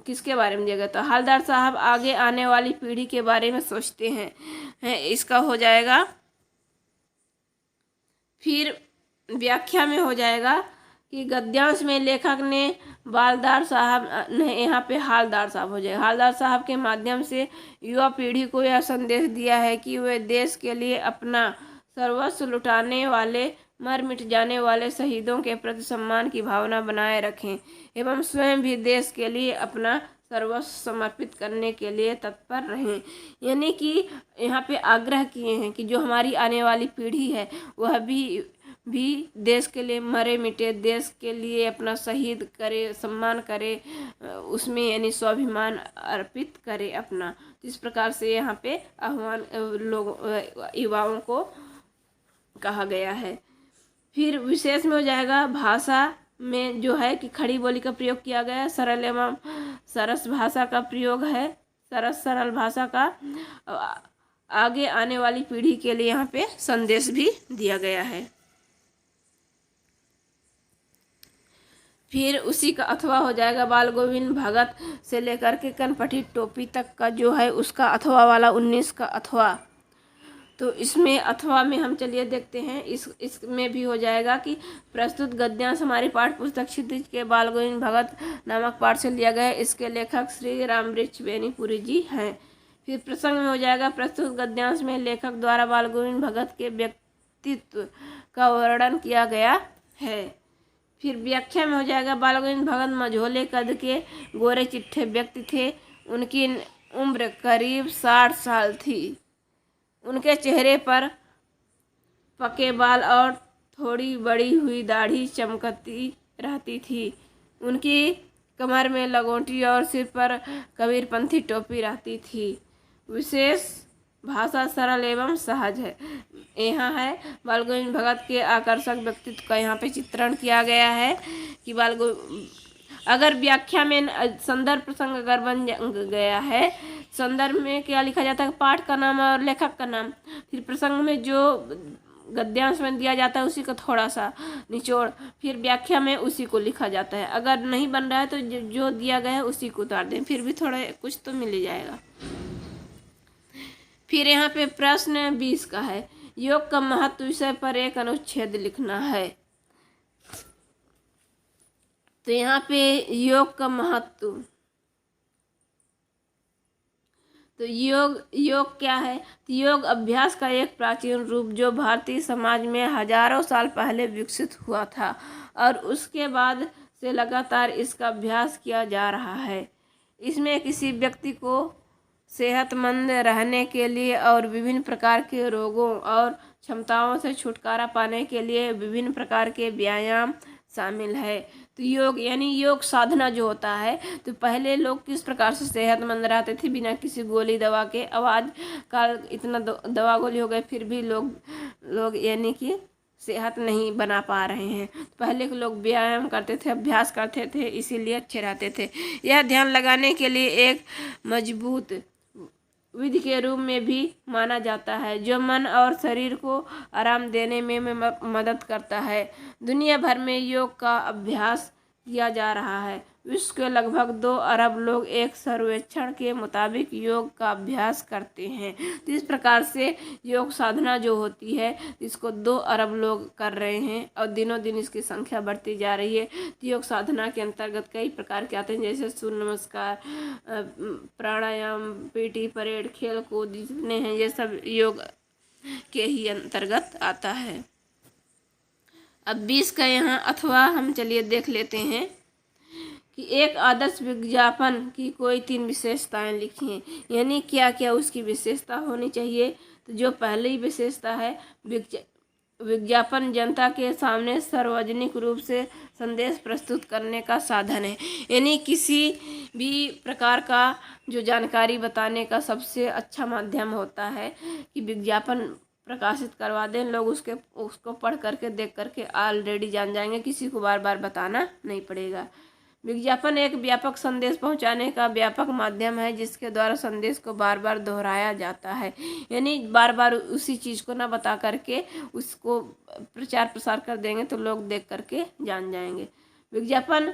किसके बारे में दिया गया? तो हवलदार साहब आगे आने वाली पीढ़ी के बारे में सोचते हैं इसका हो जाएगा। फिर व्याख्या में हो जाएगा कि गद्यांश में लेखक ने बालदार साहब यहाँ पे हालदार साहब हो जाएगा। हालदार साहब के माध्यम से युवा पीढ़ी को यह संदेश दिया है कि वे देश के लिए अपना सर्वस्व लुटाने वाले, मर मिट जाने वाले शहीदों के प्रति सम्मान की भावना बनाए रखें एवं स्वयं भी देश के लिए अपना सर्वस्व समर्पित करने के लिए तत्पर रहें। यानी कि यहाँ पे आग्रह किए हैं कि जो हमारी आने वाली पीढ़ी है वह भी देश के लिए मरे मिटे, देश के लिए अपना शहीद करे, सम्मान करे, उसमें यानी स्वाभिमान अर्पित करे अपना। इस प्रकार से यहाँ पे आह्वान युवाओं को कहा गया है। फिर विशेष में हो जाएगा भाषा में जो है कि खड़ी बोली का प्रयोग किया गया है, सरल एवं सरस भाषा का प्रयोग है, सरल भाषा का आगे आने वाली पीढ़ी के लिए यहाँ पे संदेश भी दिया गया है। फिर उसी का अथवा हो जाएगा बाल गोविंद भगत से लेकर के कनपटी टोपी तक का जो है उसका अथवा वाला 19 का अथवा। तो इसमें अथवा में हम चलिए देखते हैं, इसमें भी हो जाएगा कि प्रस्तुत गद्यांश हमारी पाठ्य पुस्तक क्षितिज के बाल गोविंद भगत नामक पाठ से लिया गया है। इसके लेखक श्री रामवृक्ष बेनीपुरी जी हैं। फिर प्रसंग में हो जाएगा प्रस्तुत गद्यांश में लेखक द्वारा बाल गोविंद भगत के व्यक्तित्व का वर्णन किया गया है। फिर व्याख्या में हो जाएगा बाल गोविंद भगत मझोले कद के गोरे चिट्ठे व्यक्ति थे। उनकी उम्र करीब 60 साल थी। उनके चेहरे पर पके बाल और थोड़ी बड़ी हुई दाढ़ी चमकती रहती थी। उनकी कमर में लगोटी और सिर पर कबीरपंथी टोपी रहती थी। विशेष भाषा सरल एवं सहज है। यहाँ है बाल गोविंद भगत के आकर्षक व्यक्तित्व का यहाँ पे चित्रण किया गया है कि अगर व्याख्या में संदर्भ प्रसंग अगर बन गया है संदर्भ में क्या लिखा जाता है, पाठ का नाम और लेखक का नाम। फिर प्रसंग में जो गद्यांश में दिया जाता है उसी को थोड़ा सा निचोड़, फिर व्याख्या में उसी को लिखा जाता है। अगर नहीं बन रहा है तो जो दिया गया है उसी को उतार दें, फिर भी थोड़ा कुछ तो मिल ही जाएगा। फिर यहाँ पे प्रश्न 20 का है, योग का महत्व विषय पर एक अनुच्छेद लिखना है। तो यहाँ पे योग का महत्व, तो योग क्या है, तो योग अभ्यास का एक प्राचीन रूप जो भारतीय समाज में हजारों साल पहले विकसित हुआ था और उसके बाद से लगातार इसका अभ्यास किया जा रहा है। इसमें किसी व्यक्ति को सेहतमंद रहने के लिए और विभिन्न प्रकार के रोगों और क्षमताओं से छुटकारा पाने के लिए विभिन्न प्रकार के व्यायाम शामिल है। तो योग यानी योग साधना जो होता है, तो पहले लोग किस प्रकार से सेहतमंद रहते थे बिना किसी गोली दवा के। अब आज काल इतना दवा गोली हो गए फिर भी लोग यानी कि सेहत नहीं बना पा रहे हैं। पहले के लोग व्यायाम करते थे, अभ्यास करते थे, इसीलिए अच्छे रहते थे। यह ध्यान लगाने के लिए एक मजबूत विधि के रूप में भी माना जाता है जो मन और शरीर को आराम देने में मदद करता है। दुनिया भर में योग का अभ्यास किया जा रहा है। विश्व के लगभग 2 अरब लोग एक सर्वेक्षण के मुताबिक योग का अभ्यास करते हैं। तो इस प्रकार से योग साधना जो होती है इसको 2 अरब लोग कर रहे हैं और दिनों दिन इसकी संख्या बढ़ती जा रही है। तो योग साधना के अंतर्गत कई प्रकार के आते हैं, जैसे सूर्य नमस्कार, प्राणायाम, पीटी परेड, खेल कूद जितने हैं ये सब योग के ही अंतर्गत आता है। अब 20 का यहाँ अथवा हम चलिए देख लेते हैं कि एक आदर्श विज्ञापन की कोई 3 विशेषताएं लिखिए, यानी क्या क्या उसकी विशेषता होनी चाहिए। तो जो पहली विशेषता है, विज्ञापन जनता के सामने सार्वजनिक रूप से संदेश प्रस्तुत करने का साधन है। यानी किसी भी प्रकार का जो जानकारी बताने का सबसे अच्छा माध्यम होता है कि विज्ञापन प्रकाशित करवा दें। लोग उसको पढ़ करके देख करके ऑलरेडी जान जाएंगे, किसी को बार बार बताना नहीं पड़ेगा। विज्ञापन एक व्यापक संदेश पहुंचाने का व्यापक माध्यम है जिसके द्वारा संदेश को बार बार दोहराया जाता है। यानी बार बार उसी चीज़ को ना बता करके उसको प्रचार प्रसार कर देंगे तो लोग देख करके जान जाएंगे। विज्ञापन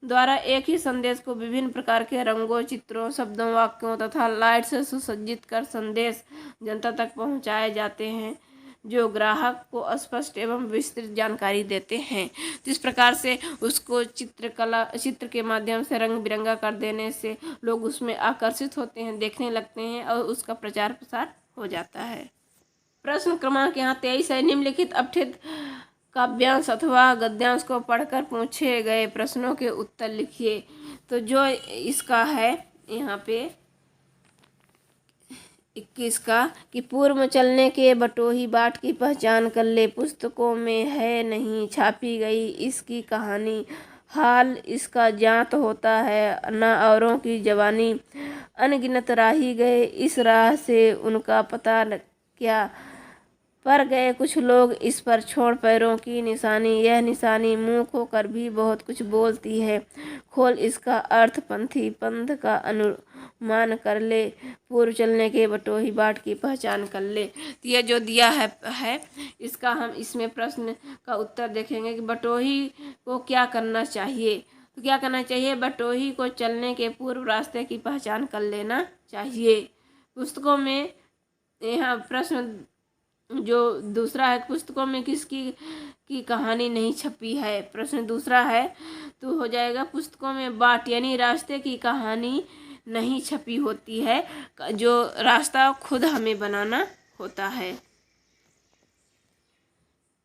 द्वारा एक ही संदेश को विभिन्न प्रकार के रंगों, चित्रों, शब्दों, वाक्यों तथा लाइट से सुसज्जित कर संदेश जनता तक पहुंचाए जाते हैं जो ग्राहक को स्पष्ट एवं विस्तृत जानकारी देते हैं। तो इस प्रकार से उसको चित्र के माध्यम से रंग बिरंगा कर देने से लोग उसमें आकर्षित होते हैं, देखने लगते हैं और उसका प्रचार प्रसार हो जाता है। प्रश्न क्रमांक यहाँ 23 है, निम्नलिखित अपठित काव्यांश अथवा गद्यांश को पढ़कर पूछे गए प्रश्नों के उत्तर लिखिए। तो जो इसका है यहाँ पे 21 का कि पूर्व में चलने के बटोही बाट की पहचान कर ले, पुस्तकों में है नहीं छापी गई इसकी कहानी, हाल इसका जात होता है न औरों की जवानी, अनगिनत राही गए इस राह से उनका पता क्या, पर गए कुछ लोग इस पर छोड़ पैरों की निशानी, यह निशानी मूक होकर भी बहुत कुछ बोलती है, खोल इसका अर्थ पंथी पंथ का अनुमान कर ले, पूर्व चलने के बटोही बाट की पहचान कर ले। तो यह जो दिया है इसका हम इसमें प्रश्न का उत्तर देखेंगे कि बटोही को क्या करना चाहिए। तो क्या करना चाहिए, बटोही को चलने के पूर्व रास्ते की पहचान कर लेना चाहिए। पुस्तकों में यहाँ प्रश्न जो दूसरा है, पुस्तकों में किसकी की कहानी नहीं छपी है। प्रश्न दूसरा है तो हो जाएगा पुस्तकों में बाट यानी रास्ते की कहानी नहीं छपी होती है, जो रास्ता खुद हमें बनाना होता है।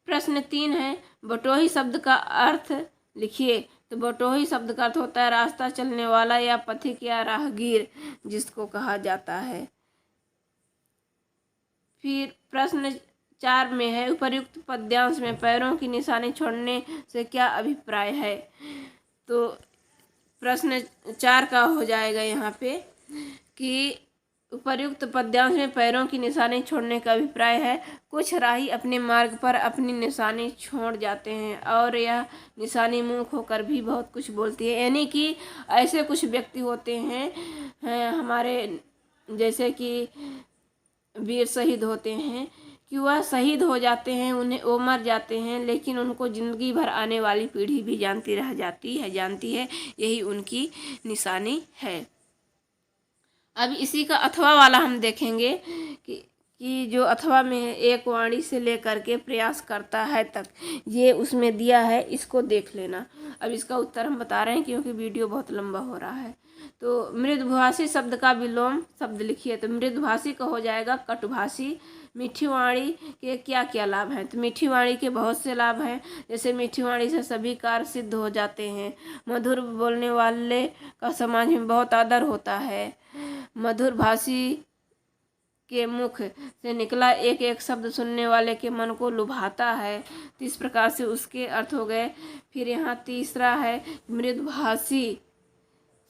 प्रश्न 3 है, बटोही शब्द का अर्थ लिखिए। तो बटोही शब्द का अर्थ होता है रास्ता चलने वाला या पथिक या राहगीर जिसको कहा जाता है। फिर प्रश्न 4 में है, उपर्युक्त पद्यांश में पैरों की निशानी छोड़ने से क्या अभिप्राय है। तो प्रश्न 4 का हो जाएगा यहाँ पे कि उपर्युक्त पद्यांश में पैरों की निशानी छोड़ने का अभिप्राय है, कुछ राही अपने मार्ग पर अपनी निशानी छोड़ जाते हैं और यह निशानी मूक होकर भी बहुत कुछ बोलती है। यानी कि ऐसे कुछ व्यक्ति होते हैं हमारे जैसे कि वीर शहीद होते हैं कि वह शहीद हो जाते हैं, उन्हें वो मर जाते हैं, लेकिन उनको ज़िंदगी भर आने वाली पीढ़ी भी जानती है। यही उनकी निशानी है। अब इसी का अथवा वाला हम देखेंगे कि जो अथवा में एक वाणी से लेकर के प्रयास करता है तक, ये उसमें दिया है, इसको देख लेना। अब इसका उत्तर हम बता रहे हैं क्योंकि वीडियो बहुत लंबा हो रहा है। तो मृदुभाषी शब्द का विलोम शब्द लिखिए। तो मृदुभाषी का हो जाएगा कटुभाषी। मीठी वाणी के क्या क्या लाभ हैं? तो मीठी वाणी के बहुत से लाभ हैं। जैसे मीठी वाणी से सभी कार्य सिद्ध हो जाते हैं। मधुर बोलने वाले का समाज में बहुत आदर होता है। मधुर भाषी के मुख से निकला एक एक शब्द सुनने वाले के मन को लुभाता है। तो इस प्रकार से उसके अर्थ हो गए। फिर यहाँ तीसरा है मृदुभाषी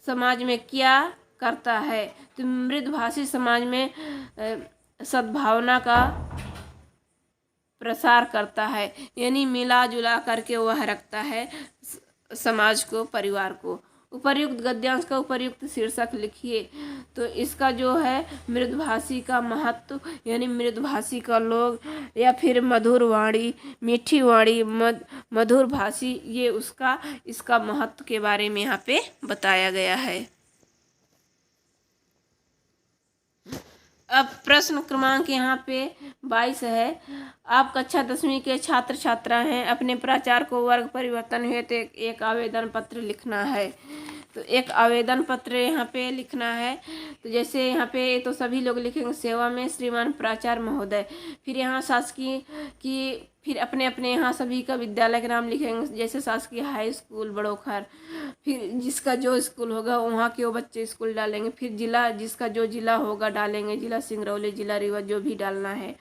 समाज में क्या करता है? तो मृदुभाषी समाज में सद्भावना का प्रसार करता है, यानी मिला जुला करके वह रखता है समाज को, परिवार को। उपर्युक्त गद्यांश का उपर्युक्त शीर्षक लिखिए। तो इसका जो है मृदुभाषी का महत्व, यानी मृदुभाषी का लोग, या फिर मधुर वाणी, मीठी वाणी, मधुर भाषी, ये इसका महत्व के बारे में यहाँ पे बताया गया है। अब प्रश्न क्रमांक यहाँ पे 22 है। आप कक्षा 10वीं के छात्र छात्रा हैं। अपने प्राचार्य को वर्ग परिवर्तन हेतु एक आवेदन पत्र लिखना है। तो एक आवेदन पत्र यहाँ पे लिखना है। तो जैसे यहाँ पे तो सभी लोग लिखेंगे सेवा में श्रीमान प्राचार्य महोदय। फिर यहाँ शासकीय की, फिर अपने अपने यहाँ सभी का विद्यालय के नाम लिखेंगे। जैसे शासकीय हाई स्कूल बड़ोखर, फिर जिसका जो स्कूल होगा वहाँ के वो बच्चे स्कूल डालेंगे। फिर जिला, जिसका जो जिला होगा डालेंगे, जिला सिंगरौली, जिला रीवा, जो भी डालना है।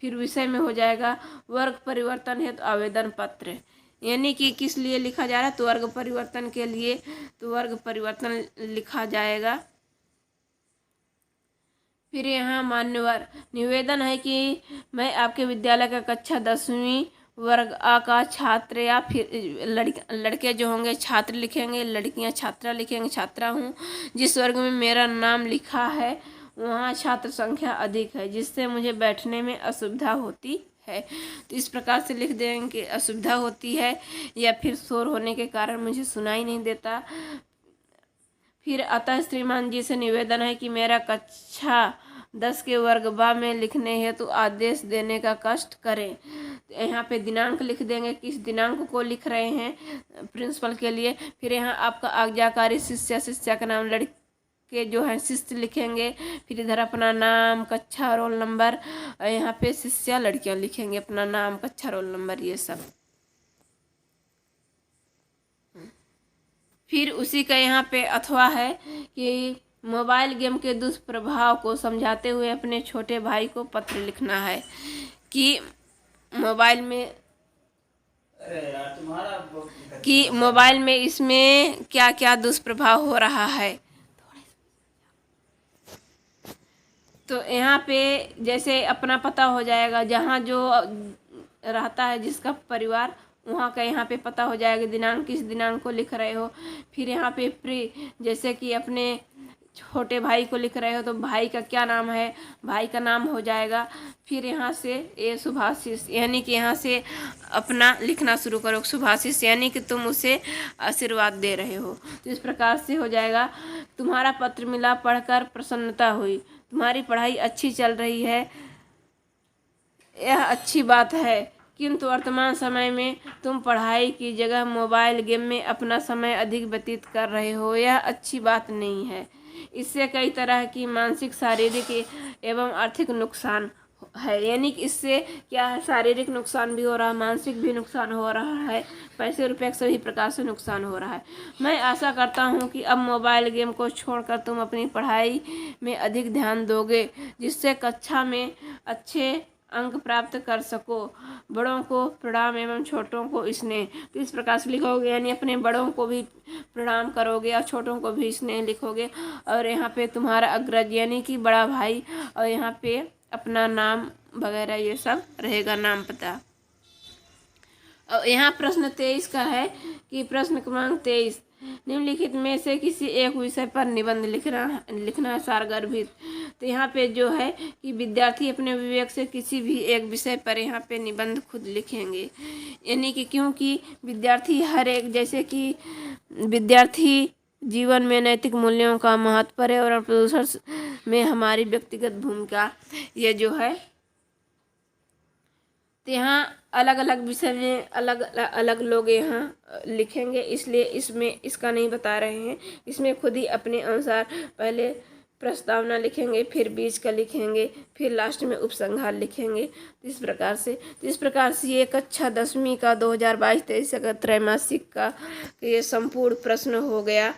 फिर विषय में हो जाएगा वर्ग परिवर्तन है तो आवेदन पत्र, यानी कि किस लिए लिखा जा रहा है? तो वर्ग परिवर्तन के लिए, तो वर्ग परिवर्तन लिखा जाएगा। फिर यहाँ मान्यवर निवेदन है कि मैं आपके विद्यालय का कक्षा 10वीं वर्ग आ का छात्र, या फिर लड़के जो होंगे छात्र लिखेंगे, लड़कियां छात्रा लिखेंगे, छात्रा हूँ। जिस वर्ग में मेरा नाम लिखा है वहाँ छात्र संख्या अधिक है, जिससे मुझे बैठने में असुविधा होती है। तो इस प्रकार से लिख देंगे कि असुविधा होती है, या फिर शोर होने के कारण मुझे सुनाई नहीं देता। फिर अतः श्रीमान जी से निवेदन है कि मेरा कक्षा 10 के वर्ग बा में लिखने हेतु तो आदेश देने का कष्ट करें। तो यहाँ पे दिनांक लिख देंगे, किस दिनांक को लिख रहे हैं प्रिंसिपल के लिए। फिर यहाँ आपका आज्ञाकारी शिष्य, शिष्या का नाम, लड़के जो है शिष्य लिखेंगे। फिर इधर अपना नाम, कक्षा, रोल नंबर, यहाँ पे शिष्या लड़कियाँ लिखेंगे अपना नाम, कक्षा, रोल नंबर, ये सब। फिर उसी का यहाँ पे अथवा है कि मोबाइल गेम के दुष्प्रभाव को समझाते हुए अपने छोटे भाई को पत्र लिखना है कि मोबाइल में इसमें क्या क्या दुष्प्रभाव हो रहा है। तो यहाँ पे जैसे अपना पता हो जाएगा, जहाँ जो रहता है जिसका परिवार, वहाँ का यहाँ पे पता हो जाएगा, दिनांक किस दिनांक को लिख रहे हो। फिर यहाँ पे प्री, जैसे कि अपने छोटे भाई को लिख रहे हो तो भाई का क्या नाम है, भाई का नाम हो जाएगा। फिर यहाँ से ए शुभाशीष, यानी कि यहाँ से अपना लिखना शुरू करो, शुभाशीष यानी कि तुम उसे आशीर्वाद दे रहे हो। तो इस प्रकार से हो जाएगा। तुम्हारा पत्र मिला, पढ़कर प्रसन्नता हुई, तुम्हारी पढ़ाई अच्छी चल रही है, यह अच्छी बात है, किंतु वर्तमान समय में तुम पढ़ाई की जगह मोबाइल गेम में अपना समय अधिक व्यतीत कर रहे हो, यह अच्छी बात नहीं है। इससे कई तरह की मानसिक, शारीरिक एवं आर्थिक नुकसान है। यानी कि इससे क्या है, शारीरिक नुकसान भी हो रहा है, मानसिक भी नुकसान हो रहा है, पैसे रुपये के सभी प्रकार से नुकसान हो रहा है। मैं आशा करता हूँ कि अब मोबाइल गेम को छोड़कर तुम अपनी पढ़ाई में अधिक ध्यान दोगे, जिससे कक्षा में अच्छे अंक प्राप्त कर सको। बड़ों को प्रणाम एवं छोटों को स्नेह। तो इस प्रकार से लिखोगे, यानी अपने बड़ों को भी प्रणाम करोगे और छोटों को भी स्नेह लिखोगे। और यहाँ पे तुम्हारा अग्रज यानी कि बड़ा भाई, और यहाँ पे अपना नाम वगैरह ये सब रहेगा, नाम पता। और यहाँ प्रश्न 23 का है कि प्रश्न क्रमांक 23, निम्नलिखित में से किसी एक विषय पर निबंध लिखना है सारगर्भित। तो यहाँ पे जो है कि विद्यार्थी अपने विवेक से किसी भी एक विषय पर यहाँ पे निबंध खुद लिखेंगे, यानी कि क्योंकि विद्यार्थी हर एक, जैसे कि विद्यार्थी जीवन में नैतिक मूल्यों का महत्व, पर्यावरण प्रदूषण में हमारी व्यक्तिगत भूमिका, ये जो है तो यहाँ अलग अलग विषय में अलग अलग लोग यहाँ लिखेंगे, इसलिए इसमें इसका नहीं बता रहे हैं। इसमें खुद ही अपने अनुसार पहले प्रस्तावना लिखेंगे, फिर बीच का लिखेंगे, फिर लास्ट में उपसंहार लिखेंगे। इस प्रकार से ये कक्षा 10वीं का 2022-23 का त्रैमासिक का ये संपूर्ण प्रश्न हो गया।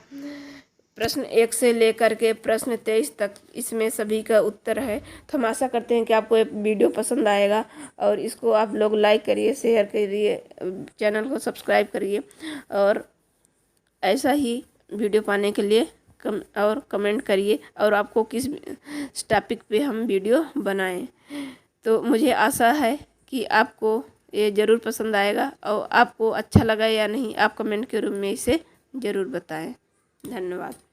प्रश्न 1 से लेकर के प्रश्न 23 तक इसमें सभी का उत्तर है। तो हम आशा करते हैं कि आपको ये वीडियो पसंद आएगा और इसको आप लोग लाइक करिए, शेयर करिए, चैनल को सब्सक्राइब करिए और ऐसा ही वीडियो पाने के लिए कमेंट करिए और आपको किस टॉपिक पे हम वीडियो बनाएं। तो मुझे आशा है कि आपको ये ज़रूर पसंद आएगा और आपको अच्छा लगा या नहीं आप कमेंट के रूप में इसे ज़रूर बताएं। धन्यवाद।